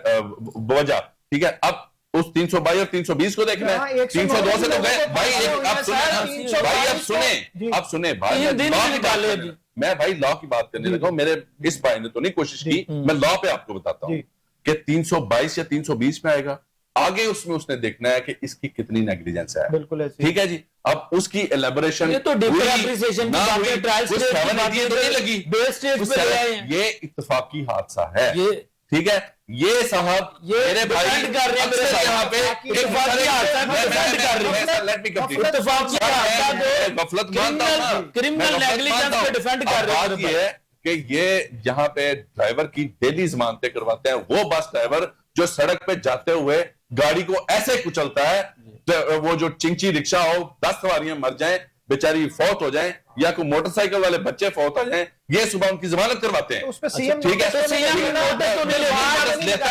[SPEAKER 3] वजह, ठीक है। अब उस 322 और 320 को देखना
[SPEAKER 1] हाँ,
[SPEAKER 3] है, 302 से तो गए
[SPEAKER 1] लोगों को
[SPEAKER 3] भाई।
[SPEAKER 1] फांसी
[SPEAKER 3] अब
[SPEAKER 1] हुई
[SPEAKER 3] सुने
[SPEAKER 1] है,
[SPEAKER 3] ना,
[SPEAKER 1] 322
[SPEAKER 3] भाई अब
[SPEAKER 1] जी।
[SPEAKER 3] सुने, अब सुने भाई,
[SPEAKER 2] 3 दिन
[SPEAKER 3] लॉ
[SPEAKER 2] में
[SPEAKER 3] की बात
[SPEAKER 2] निकाले
[SPEAKER 3] करने-
[SPEAKER 2] अभी।
[SPEAKER 3] मैं भाई लॉ की बात करने लगा हूं, मेरे इस भाई ने तो नहीं कोशिश की, मैं लॉ पे आपको बताता हूं
[SPEAKER 1] जी।
[SPEAKER 3] कि 322 या 320 में आएगा, आगे उसमें उसने देखना है कि इसकी कितनी नेग्लिजेंस है,
[SPEAKER 1] बिल्कुल ऐसे।
[SPEAKER 3] ठीक है जी। अब उसकी एलेबोरेशन
[SPEAKER 2] ये तो डिफरेंट एप्रिसिएशन की बात है, ट्रायल स्टेज की बात है,
[SPEAKER 3] तो नहीं लगी,
[SPEAKER 2] बेस स्टेज
[SPEAKER 3] उस
[SPEAKER 2] पे ले
[SPEAKER 3] तरह-
[SPEAKER 2] आए हैं।
[SPEAKER 3] ये इत्तेफाकी हादसा है,
[SPEAKER 2] ये
[SPEAKER 3] ठीक है। ये साहब
[SPEAKER 2] ये
[SPEAKER 3] मेरे भाई
[SPEAKER 2] defend कर रहे हैं, मेरे
[SPEAKER 3] अक्सर
[SPEAKER 2] भाई।
[SPEAKER 3] यहाँ पे
[SPEAKER 2] इत्तेफाकी हादसा को defend कर रहे हैं।
[SPEAKER 3] Let me complete.
[SPEAKER 2] इत्तेफाकी हादसा को
[SPEAKER 3] गफलत मानता हूं ना,
[SPEAKER 2] criminal
[SPEAKER 3] मैं गफलत
[SPEAKER 2] negligence
[SPEAKER 3] मानता
[SPEAKER 2] पे
[SPEAKER 3] हूं।
[SPEAKER 2] defend
[SPEAKER 3] अब
[SPEAKER 2] कर रहे हैं
[SPEAKER 3] बात
[SPEAKER 2] मेरे
[SPEAKER 3] ये है कि ये यहाँ पे ड्राइवर की डेली जमानतें करवाते हैं, वो बस ड्राइवर जो सड़क पे जाते हुए गाड़ी को ऐसे कुचलता है, तो वो जो चिंची रिक्शा हो, 10 सवारियां मर जाएं, बेचारी फौत हो जाएं, या कोई मोटरसाइकिल वाले बच्चे फौत हो जाएं, ये सुबह उनकी जमानत करवाते हैं।
[SPEAKER 1] उस पे सीएम
[SPEAKER 3] ठीक है,
[SPEAKER 2] तो सीएम ने नोटिस तो नहीं लिया।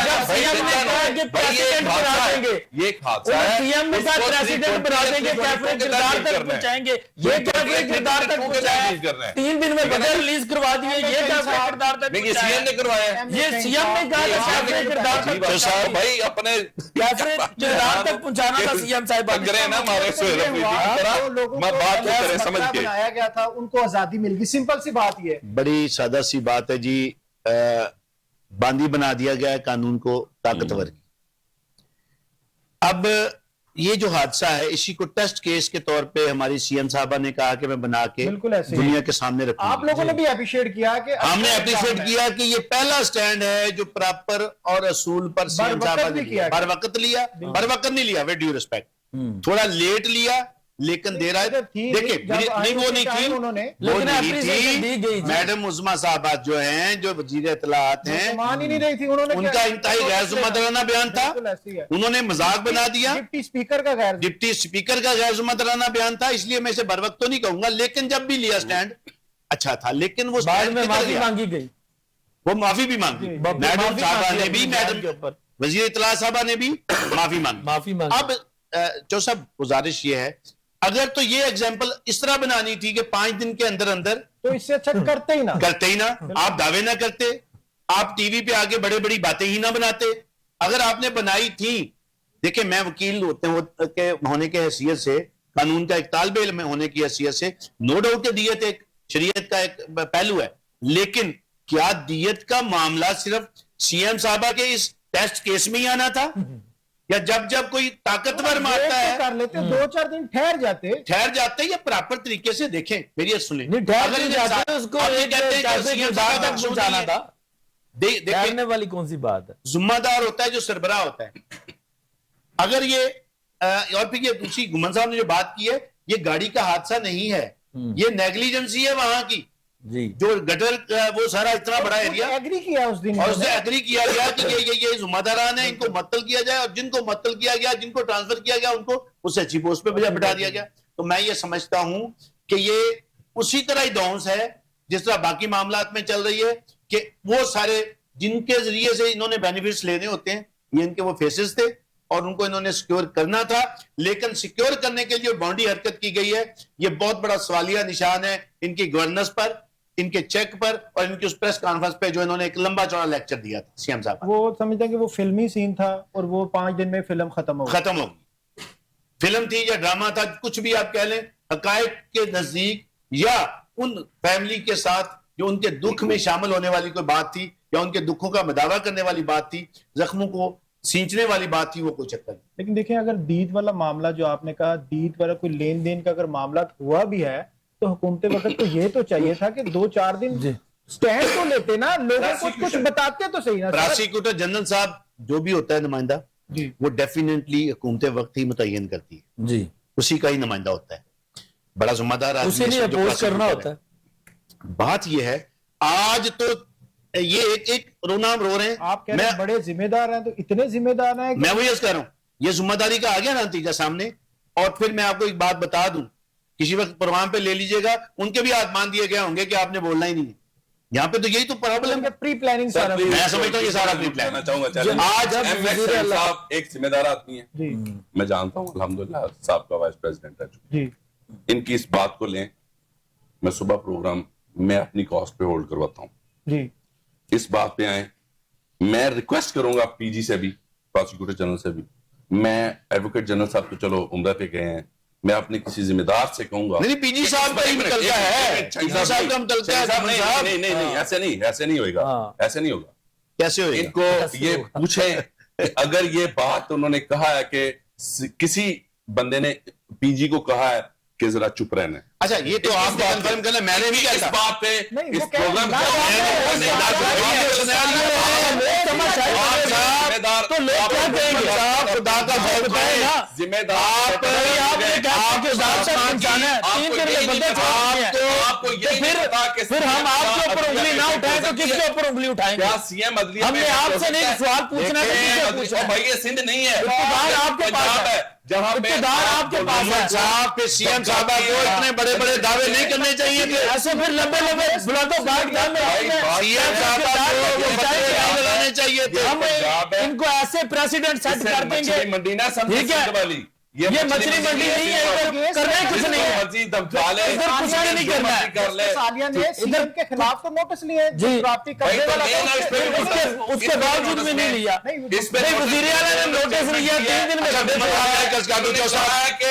[SPEAKER 2] जब सीएम ने कहा कि प्रेसिडेंट बना देंगे,
[SPEAKER 3] ये एक हादसा है।
[SPEAKER 2] सीएम ने कहा प्रेसिडेंट बना देंगे, कैफरे किरदार तक पहुंचाएंगे, ये कैफरे किरदार तक पहुंचाया, 3 दिन में बजट रिलीज करवा दिए, ये कैफरे किरदार तक
[SPEAKER 3] नहीं, ये सीएम ने करवाया है।
[SPEAKER 2] ये सीएम ने कहा कैफरे किरदार तक
[SPEAKER 3] तो साहब भाई अपने
[SPEAKER 2] कैफरे किरदार तक पहुंचाना था सीएम साहब।
[SPEAKER 3] अंग्रेज ना मारे सोहेल अफरीदी की तरह, मैं बात को करे समझ के।
[SPEAKER 1] बनाया गया था, उनको आजादी मिल गई, सिंपल सी बात ये।
[SPEAKER 4] बड़ी सादा सी बात है जी, बांदी बना दिया गया है कानून को ताकतवर की। अब ये जो हादसा है, इसी को टेस्ट केस के तौर पे हमारी सीएम साहबा ने कहा कि मैं बना के
[SPEAKER 1] बिल्कुल ऐसे
[SPEAKER 4] दुनिया के सामने रखूंगी।
[SPEAKER 1] आप लोगों ने भी अप्रिशिएट किया कि
[SPEAKER 4] हमने अप्रिशिएट किया कि ये पहला स्टैंड है जो प्रॉपर और असूल पर सीएम साहबा ने लिया, बर वक्त लिया, बर वक्त नहीं लिया, विद ड्यू रिस्पेक्ट, थोड़ा लेट लिया लेकिन दे रहा है। देखिए नहीं वो नहीं थी,
[SPEAKER 1] उन्होंने,
[SPEAKER 4] वो नहीं थी मैडम उस्मा साहबा जो हैं, जो वजीर इत्तलाआत हैं,
[SPEAKER 1] मान ही नहीं रही थी। उन्होंने
[SPEAKER 4] उनका इंतहाई गैर जिम्मेदाराना बयान था, उन्होंने मजाक बना दिया।
[SPEAKER 1] डिप्टी स्पीकर का गैर
[SPEAKER 4] जिम्मेदाराना बयान था, इसलिए मैं इसे बरवक्त तो नहीं कहूंगा, लेकिन जब भी लिया स्टैंड अच्छा था। लेकिन वो
[SPEAKER 2] बाद में माफी मांगी गई,
[SPEAKER 4] वो माफी भी मांगी, मैडम साहबा ने भी, मैडम वजीर इत्तलाआत साहबा ने भी माफी मांगी। अब जो सब गुजारिश ये है, अगर तो ये एग्जाम्पल इस तरह बनानी थी कि 5 दिन के अंदर अंदर,
[SPEAKER 1] तो इससे अच्छा करते ही ना,
[SPEAKER 4] आप दावे ना करते, आप टीवी पे आके बड़े बड़ी बातें ही ना बनाते। अगर आपने बनाई थी, देखिए मैं वकील होने के हैसियत से, कानून का एक तालिब इल्म होने की हैसियत से, नो डाउट दियत एक शरीयत का एक पहलू है, लेकिन क्या दियत का मामला सिर्फ सीएम साहबा के इस टेस्ट केस में ही आना था, या जब जब कोई ताकतवर मारता है
[SPEAKER 1] कर लेते, 2-4 दिन ठहर जाते या प्रॉपर तरीके से देखें। मेरी सुने,
[SPEAKER 2] देखने वाली कौन सी बात है?
[SPEAKER 4] जिम्मेदार होता है जो सरबराह होता है। अगर ये और फिर ये दूसरी गुमन साहब ने जो बात की है, ये गाड़ी का हादसा नहीं है, ये नेग्लिजेंसी है वहां की
[SPEAKER 2] जी,
[SPEAKER 4] जो गटर वो सारा इतना बड़ा एरिया
[SPEAKER 1] एग्री किया उस दिन,
[SPEAKER 4] और उससे एग्री किया गया कि ये जिम्मेदारान है, इनको मत्तल किया जाए, और जिनको मत्तल किया गया, जिनको ट्रांसफर किया गया, उनको उससे अच्छी पोस्ट पे बिठा दिया गया। तो मैं ये समझता हूं कि ये उसी तरह ही डाउन्स है जिस तरह बाकी मामलात में चल रही है, कि वो सारे जिनके जरिए से इन्होंने बेनिफिट्स लेने होते हैं, ये इनके वो फेसेस थे और उनको इन्होंने सिक्योर करना था, लेकिन सिक्योर करने के लिए बाउंड्री हरकत की गई है। ये बहुत बड़ा सवालिया निशान है इनकी गवर्नेंस पर, इनके चेक पर, और इनकी उस प्रेस कॉन्फ्रेंस पे जो इन्होंने एक लंबा चौड़ा लेक्चर दिया था सीएम साहब।
[SPEAKER 1] वो समझते हैं कि वो फिल्मी सीन था और वो 5 दिन में फिल्म खत्म हो
[SPEAKER 4] गई। फिल्म थी या ड्रामा था, कुछ भी आप कह लें, हकायक के नजदीक या उन फैमिली के साथ जो उनके दुख में शामिल होने वाली कोई बात थी, या उनके दुखों का मदावा करने वाली बात थी, जख्मों को सींचने वाली बात थी, वो कोई चक्कर नहीं।
[SPEAKER 1] लेकिन देखिए, अगर दीद वाला मामला जो आपने कहा, दीद वाला कोई लेन देन का अगर मामला हुआ भी है, तो हुकूमत वक्त को ये तो चाहिए था कि 2-4 दिन स्टैंड तो लेते ना, लोगों को कुछ बताते तो सही ना।
[SPEAKER 4] प्रोसिक्यूटर जनरल साहब जो भी होता है नुमाइंदा, वो डेफिनेटली हुकूमत वक्त ही मुतय्यन करती है जी, उसी का ही नुमाइंदा होता है, बड़ा जिम्मेदार आदमी,
[SPEAKER 2] उसे नहीं अपोज करना होता है।
[SPEAKER 4] बात ये है, आज तो ये एक रोना रो रहे हैं,
[SPEAKER 1] आप कह रहे हैं बड़े जिम्मेदार हैं, तो इतने जिम्मेदार हैं।
[SPEAKER 4] मैं वही कह रहा हूं, ये जिम्मेदारी का आ गया ना नतीजा सामने। और फिर मैं आपको एक बात बता दूं, किसी वक्त प्रोग्राम पे ले लीजिएगा, उनके भी हाथ मान दिए गए होंगे कि आपने बोलना ही नहीं है। यहाँ पे तो यही तो प्रॉब्लम है,
[SPEAKER 1] प्री प्लानिंग सारा।
[SPEAKER 4] मैं समझता हूँ ये सारा प्री प्लान।
[SPEAKER 3] आज साहब एक जिम्मेदार आदमी है, मैं जानता हूँ अल्हम्दुलिल्लाह, साहब का वाइस प्रेसिडेंट है, इनकी इस बात को लें, मैं सुबह प्रोग्राम मैं अपनी कॉस्ट पे होल्ड करवाता हूँ जी, इस बात पे आए। मैं रिक्वेस्ट करूंगा पीजी से भी, प्रोसिक्यूटर जनरल से भी, मैं एडवोकेट जनरल साहब तो चलो उम्र पे गए हैं, मैं अपने किसी जिम्मेदार से कहूंगा,
[SPEAKER 4] नहीं पीजी साहब का ही निकलता है, पीजी साहब का निकलता है।
[SPEAKER 3] नहीं ऐसे नहीं होगा, ऐसे नहीं होगा।
[SPEAKER 4] कैसे होगा?
[SPEAKER 3] इनको ये पूछें, अगर ये बात उन्होंने कहा है कि किसी बंदे ने पीजी को कहा है कि जरा चुप रहना।
[SPEAKER 4] अच्छा, ये तो आपने कंफर्म करना, मैंने भी
[SPEAKER 3] इस बात पे इस प्रोग्राम
[SPEAKER 2] तो लोग क्या कहेंगे?
[SPEAKER 4] साहब खुदा का भौक है ना,
[SPEAKER 3] जिम्मेदार
[SPEAKER 2] फिर हम आपके ऊपर उंगली ना उठाएं तो किसके ऊपर उंगली उठाएंगे?
[SPEAKER 3] सीएम अदलिया
[SPEAKER 2] हमने आपसे नहीं सवाल पूछना है,
[SPEAKER 3] भाई ये सिंध नहीं है,
[SPEAKER 2] इक़्तिदार आपके पास है,
[SPEAKER 3] जहां पे
[SPEAKER 2] इक़्तिदार आपके पास है।
[SPEAKER 4] साहब पे सीएम साहब को इतने बड़े बड़े बड़े दावे नहीं करने चाहिए थे।
[SPEAKER 2] ऐसे फिर लंबे लंबे बुलातो बागदाद में
[SPEAKER 4] सीएम साहब को लगाने चाहिए थे।
[SPEAKER 2] हम इनको ऐसे प्रेसिडेंट सेट कर देंगे,
[SPEAKER 3] मंडी ना
[SPEAKER 2] ठीक है?
[SPEAKER 3] वाली
[SPEAKER 2] ये मछली मंडी नहीं है, इधर करना ही कुछ नहीं है,
[SPEAKER 3] मर्जी धमका ले,
[SPEAKER 2] इधर कुछ भी नहीं करना है।
[SPEAKER 3] कर ले।
[SPEAKER 1] सालिया ने सीएम के खिलाफ तो नोटिस लिए
[SPEAKER 2] जी।
[SPEAKER 1] प्राप्ति करने वाला था,
[SPEAKER 2] उसके बावजूद भी नहीं लिया।
[SPEAKER 3] इस पे
[SPEAKER 2] वजीर आला ने नोटिस लिया 3 दिन में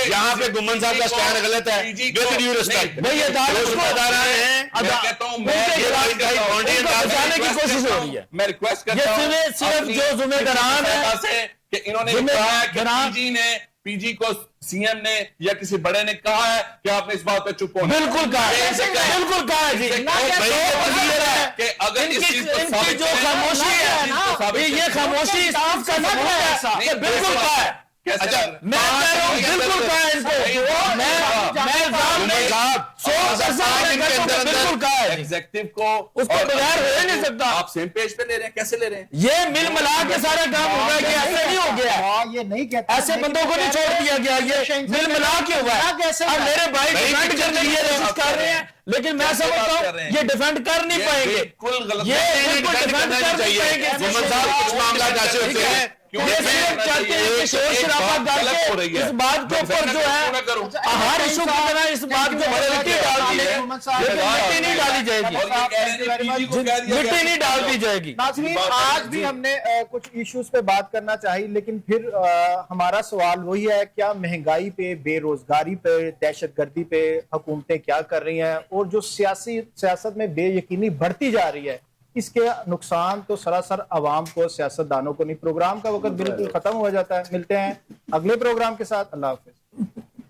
[SPEAKER 4] यहाँ पे गुम्मन साहब का स्टैंड गलत है। विद ड्यू रिस्पेक्ट
[SPEAKER 2] भाई ये अदालत को बचाने की कोशिश हो रही है।
[SPEAKER 3] मैं रिक्वेस्ट
[SPEAKER 2] ये
[SPEAKER 3] करता हूं
[SPEAKER 2] सिर्फ जो जिम्मेदारान है
[SPEAKER 3] कि इन्होंने कहा है कि पीजी को सीएम ने या किसी बड़े ने कहा है कि आपने इस बात पे चुप होना।
[SPEAKER 2] बिल्कुल कहा है, बिल्कुल कहा है जी।
[SPEAKER 3] कि अगर इस चीज को
[SPEAKER 2] इनकी जो खामोशी है, ये खामोशी इस चीज का सबूत है। ये बिल्कुल कहा है।
[SPEAKER 3] अच्छा,
[SPEAKER 2] मैं कह रहा हूँ बिल्कुल कहा है इनको। मैं बिल्कुल कहा है
[SPEAKER 3] एग्जेक्टिव को
[SPEAKER 2] उसको बगैर हो ही नहीं सकता।
[SPEAKER 3] आप सेम पेज पे ले रहे हैं, कैसे ले रहे हैं?
[SPEAKER 2] ये मिल मिला के सारा काम होगा कि ऐसे नहीं हो गया,
[SPEAKER 1] ये नहीं कहता,
[SPEAKER 2] ऐसे बंदों को नहीं छोड़ दिया गया, ये मिल मिला के हुआ है। अब मेरे भाई डिफेंड करने की कोशिश कर रहे हैं, लेकिन मैं समझता हूँ ये डिफेंड कर नहीं पाएंगे,
[SPEAKER 3] बिल्कुल गलत।
[SPEAKER 2] ये बिल्कुल डिफेंड कर नहीं पाएंगे।
[SPEAKER 4] गुम्मन साहब कुछ मामला ऐसे होते हैं
[SPEAKER 2] ये सिर्फ चाहते हैं कि शोर शराबा डाल के इस बात के ऊपर जो है हर इशू की तरह इस बात को मिट्टी डाल दी है, लेकिन मिट्टी नहीं डाली जाएगी, मिट्टी नहीं डाल दी जाएगी।
[SPEAKER 1] नाज़रीन, आज भी हमने कुछ इश्यूज पे बात करना चाहिए, लेकिन फिर हमारा सवाल वही है, क्या महंगाई पे, बेरोजगारी पे, दहशतगर्दी पे हुकूमतें क्या कर रही हैं, और जो सियासत में बेयकीनी बढ़ती जा रही है, इसके नुकसान तो सरासर अवाम को, सियासतदानों को नहीं। प्रोग्राम का वक्त बिल्कुल खत्म हो जाता है। मिलते हैं अगले प्रोग्राम के साथ। अल्लाह हाफिज।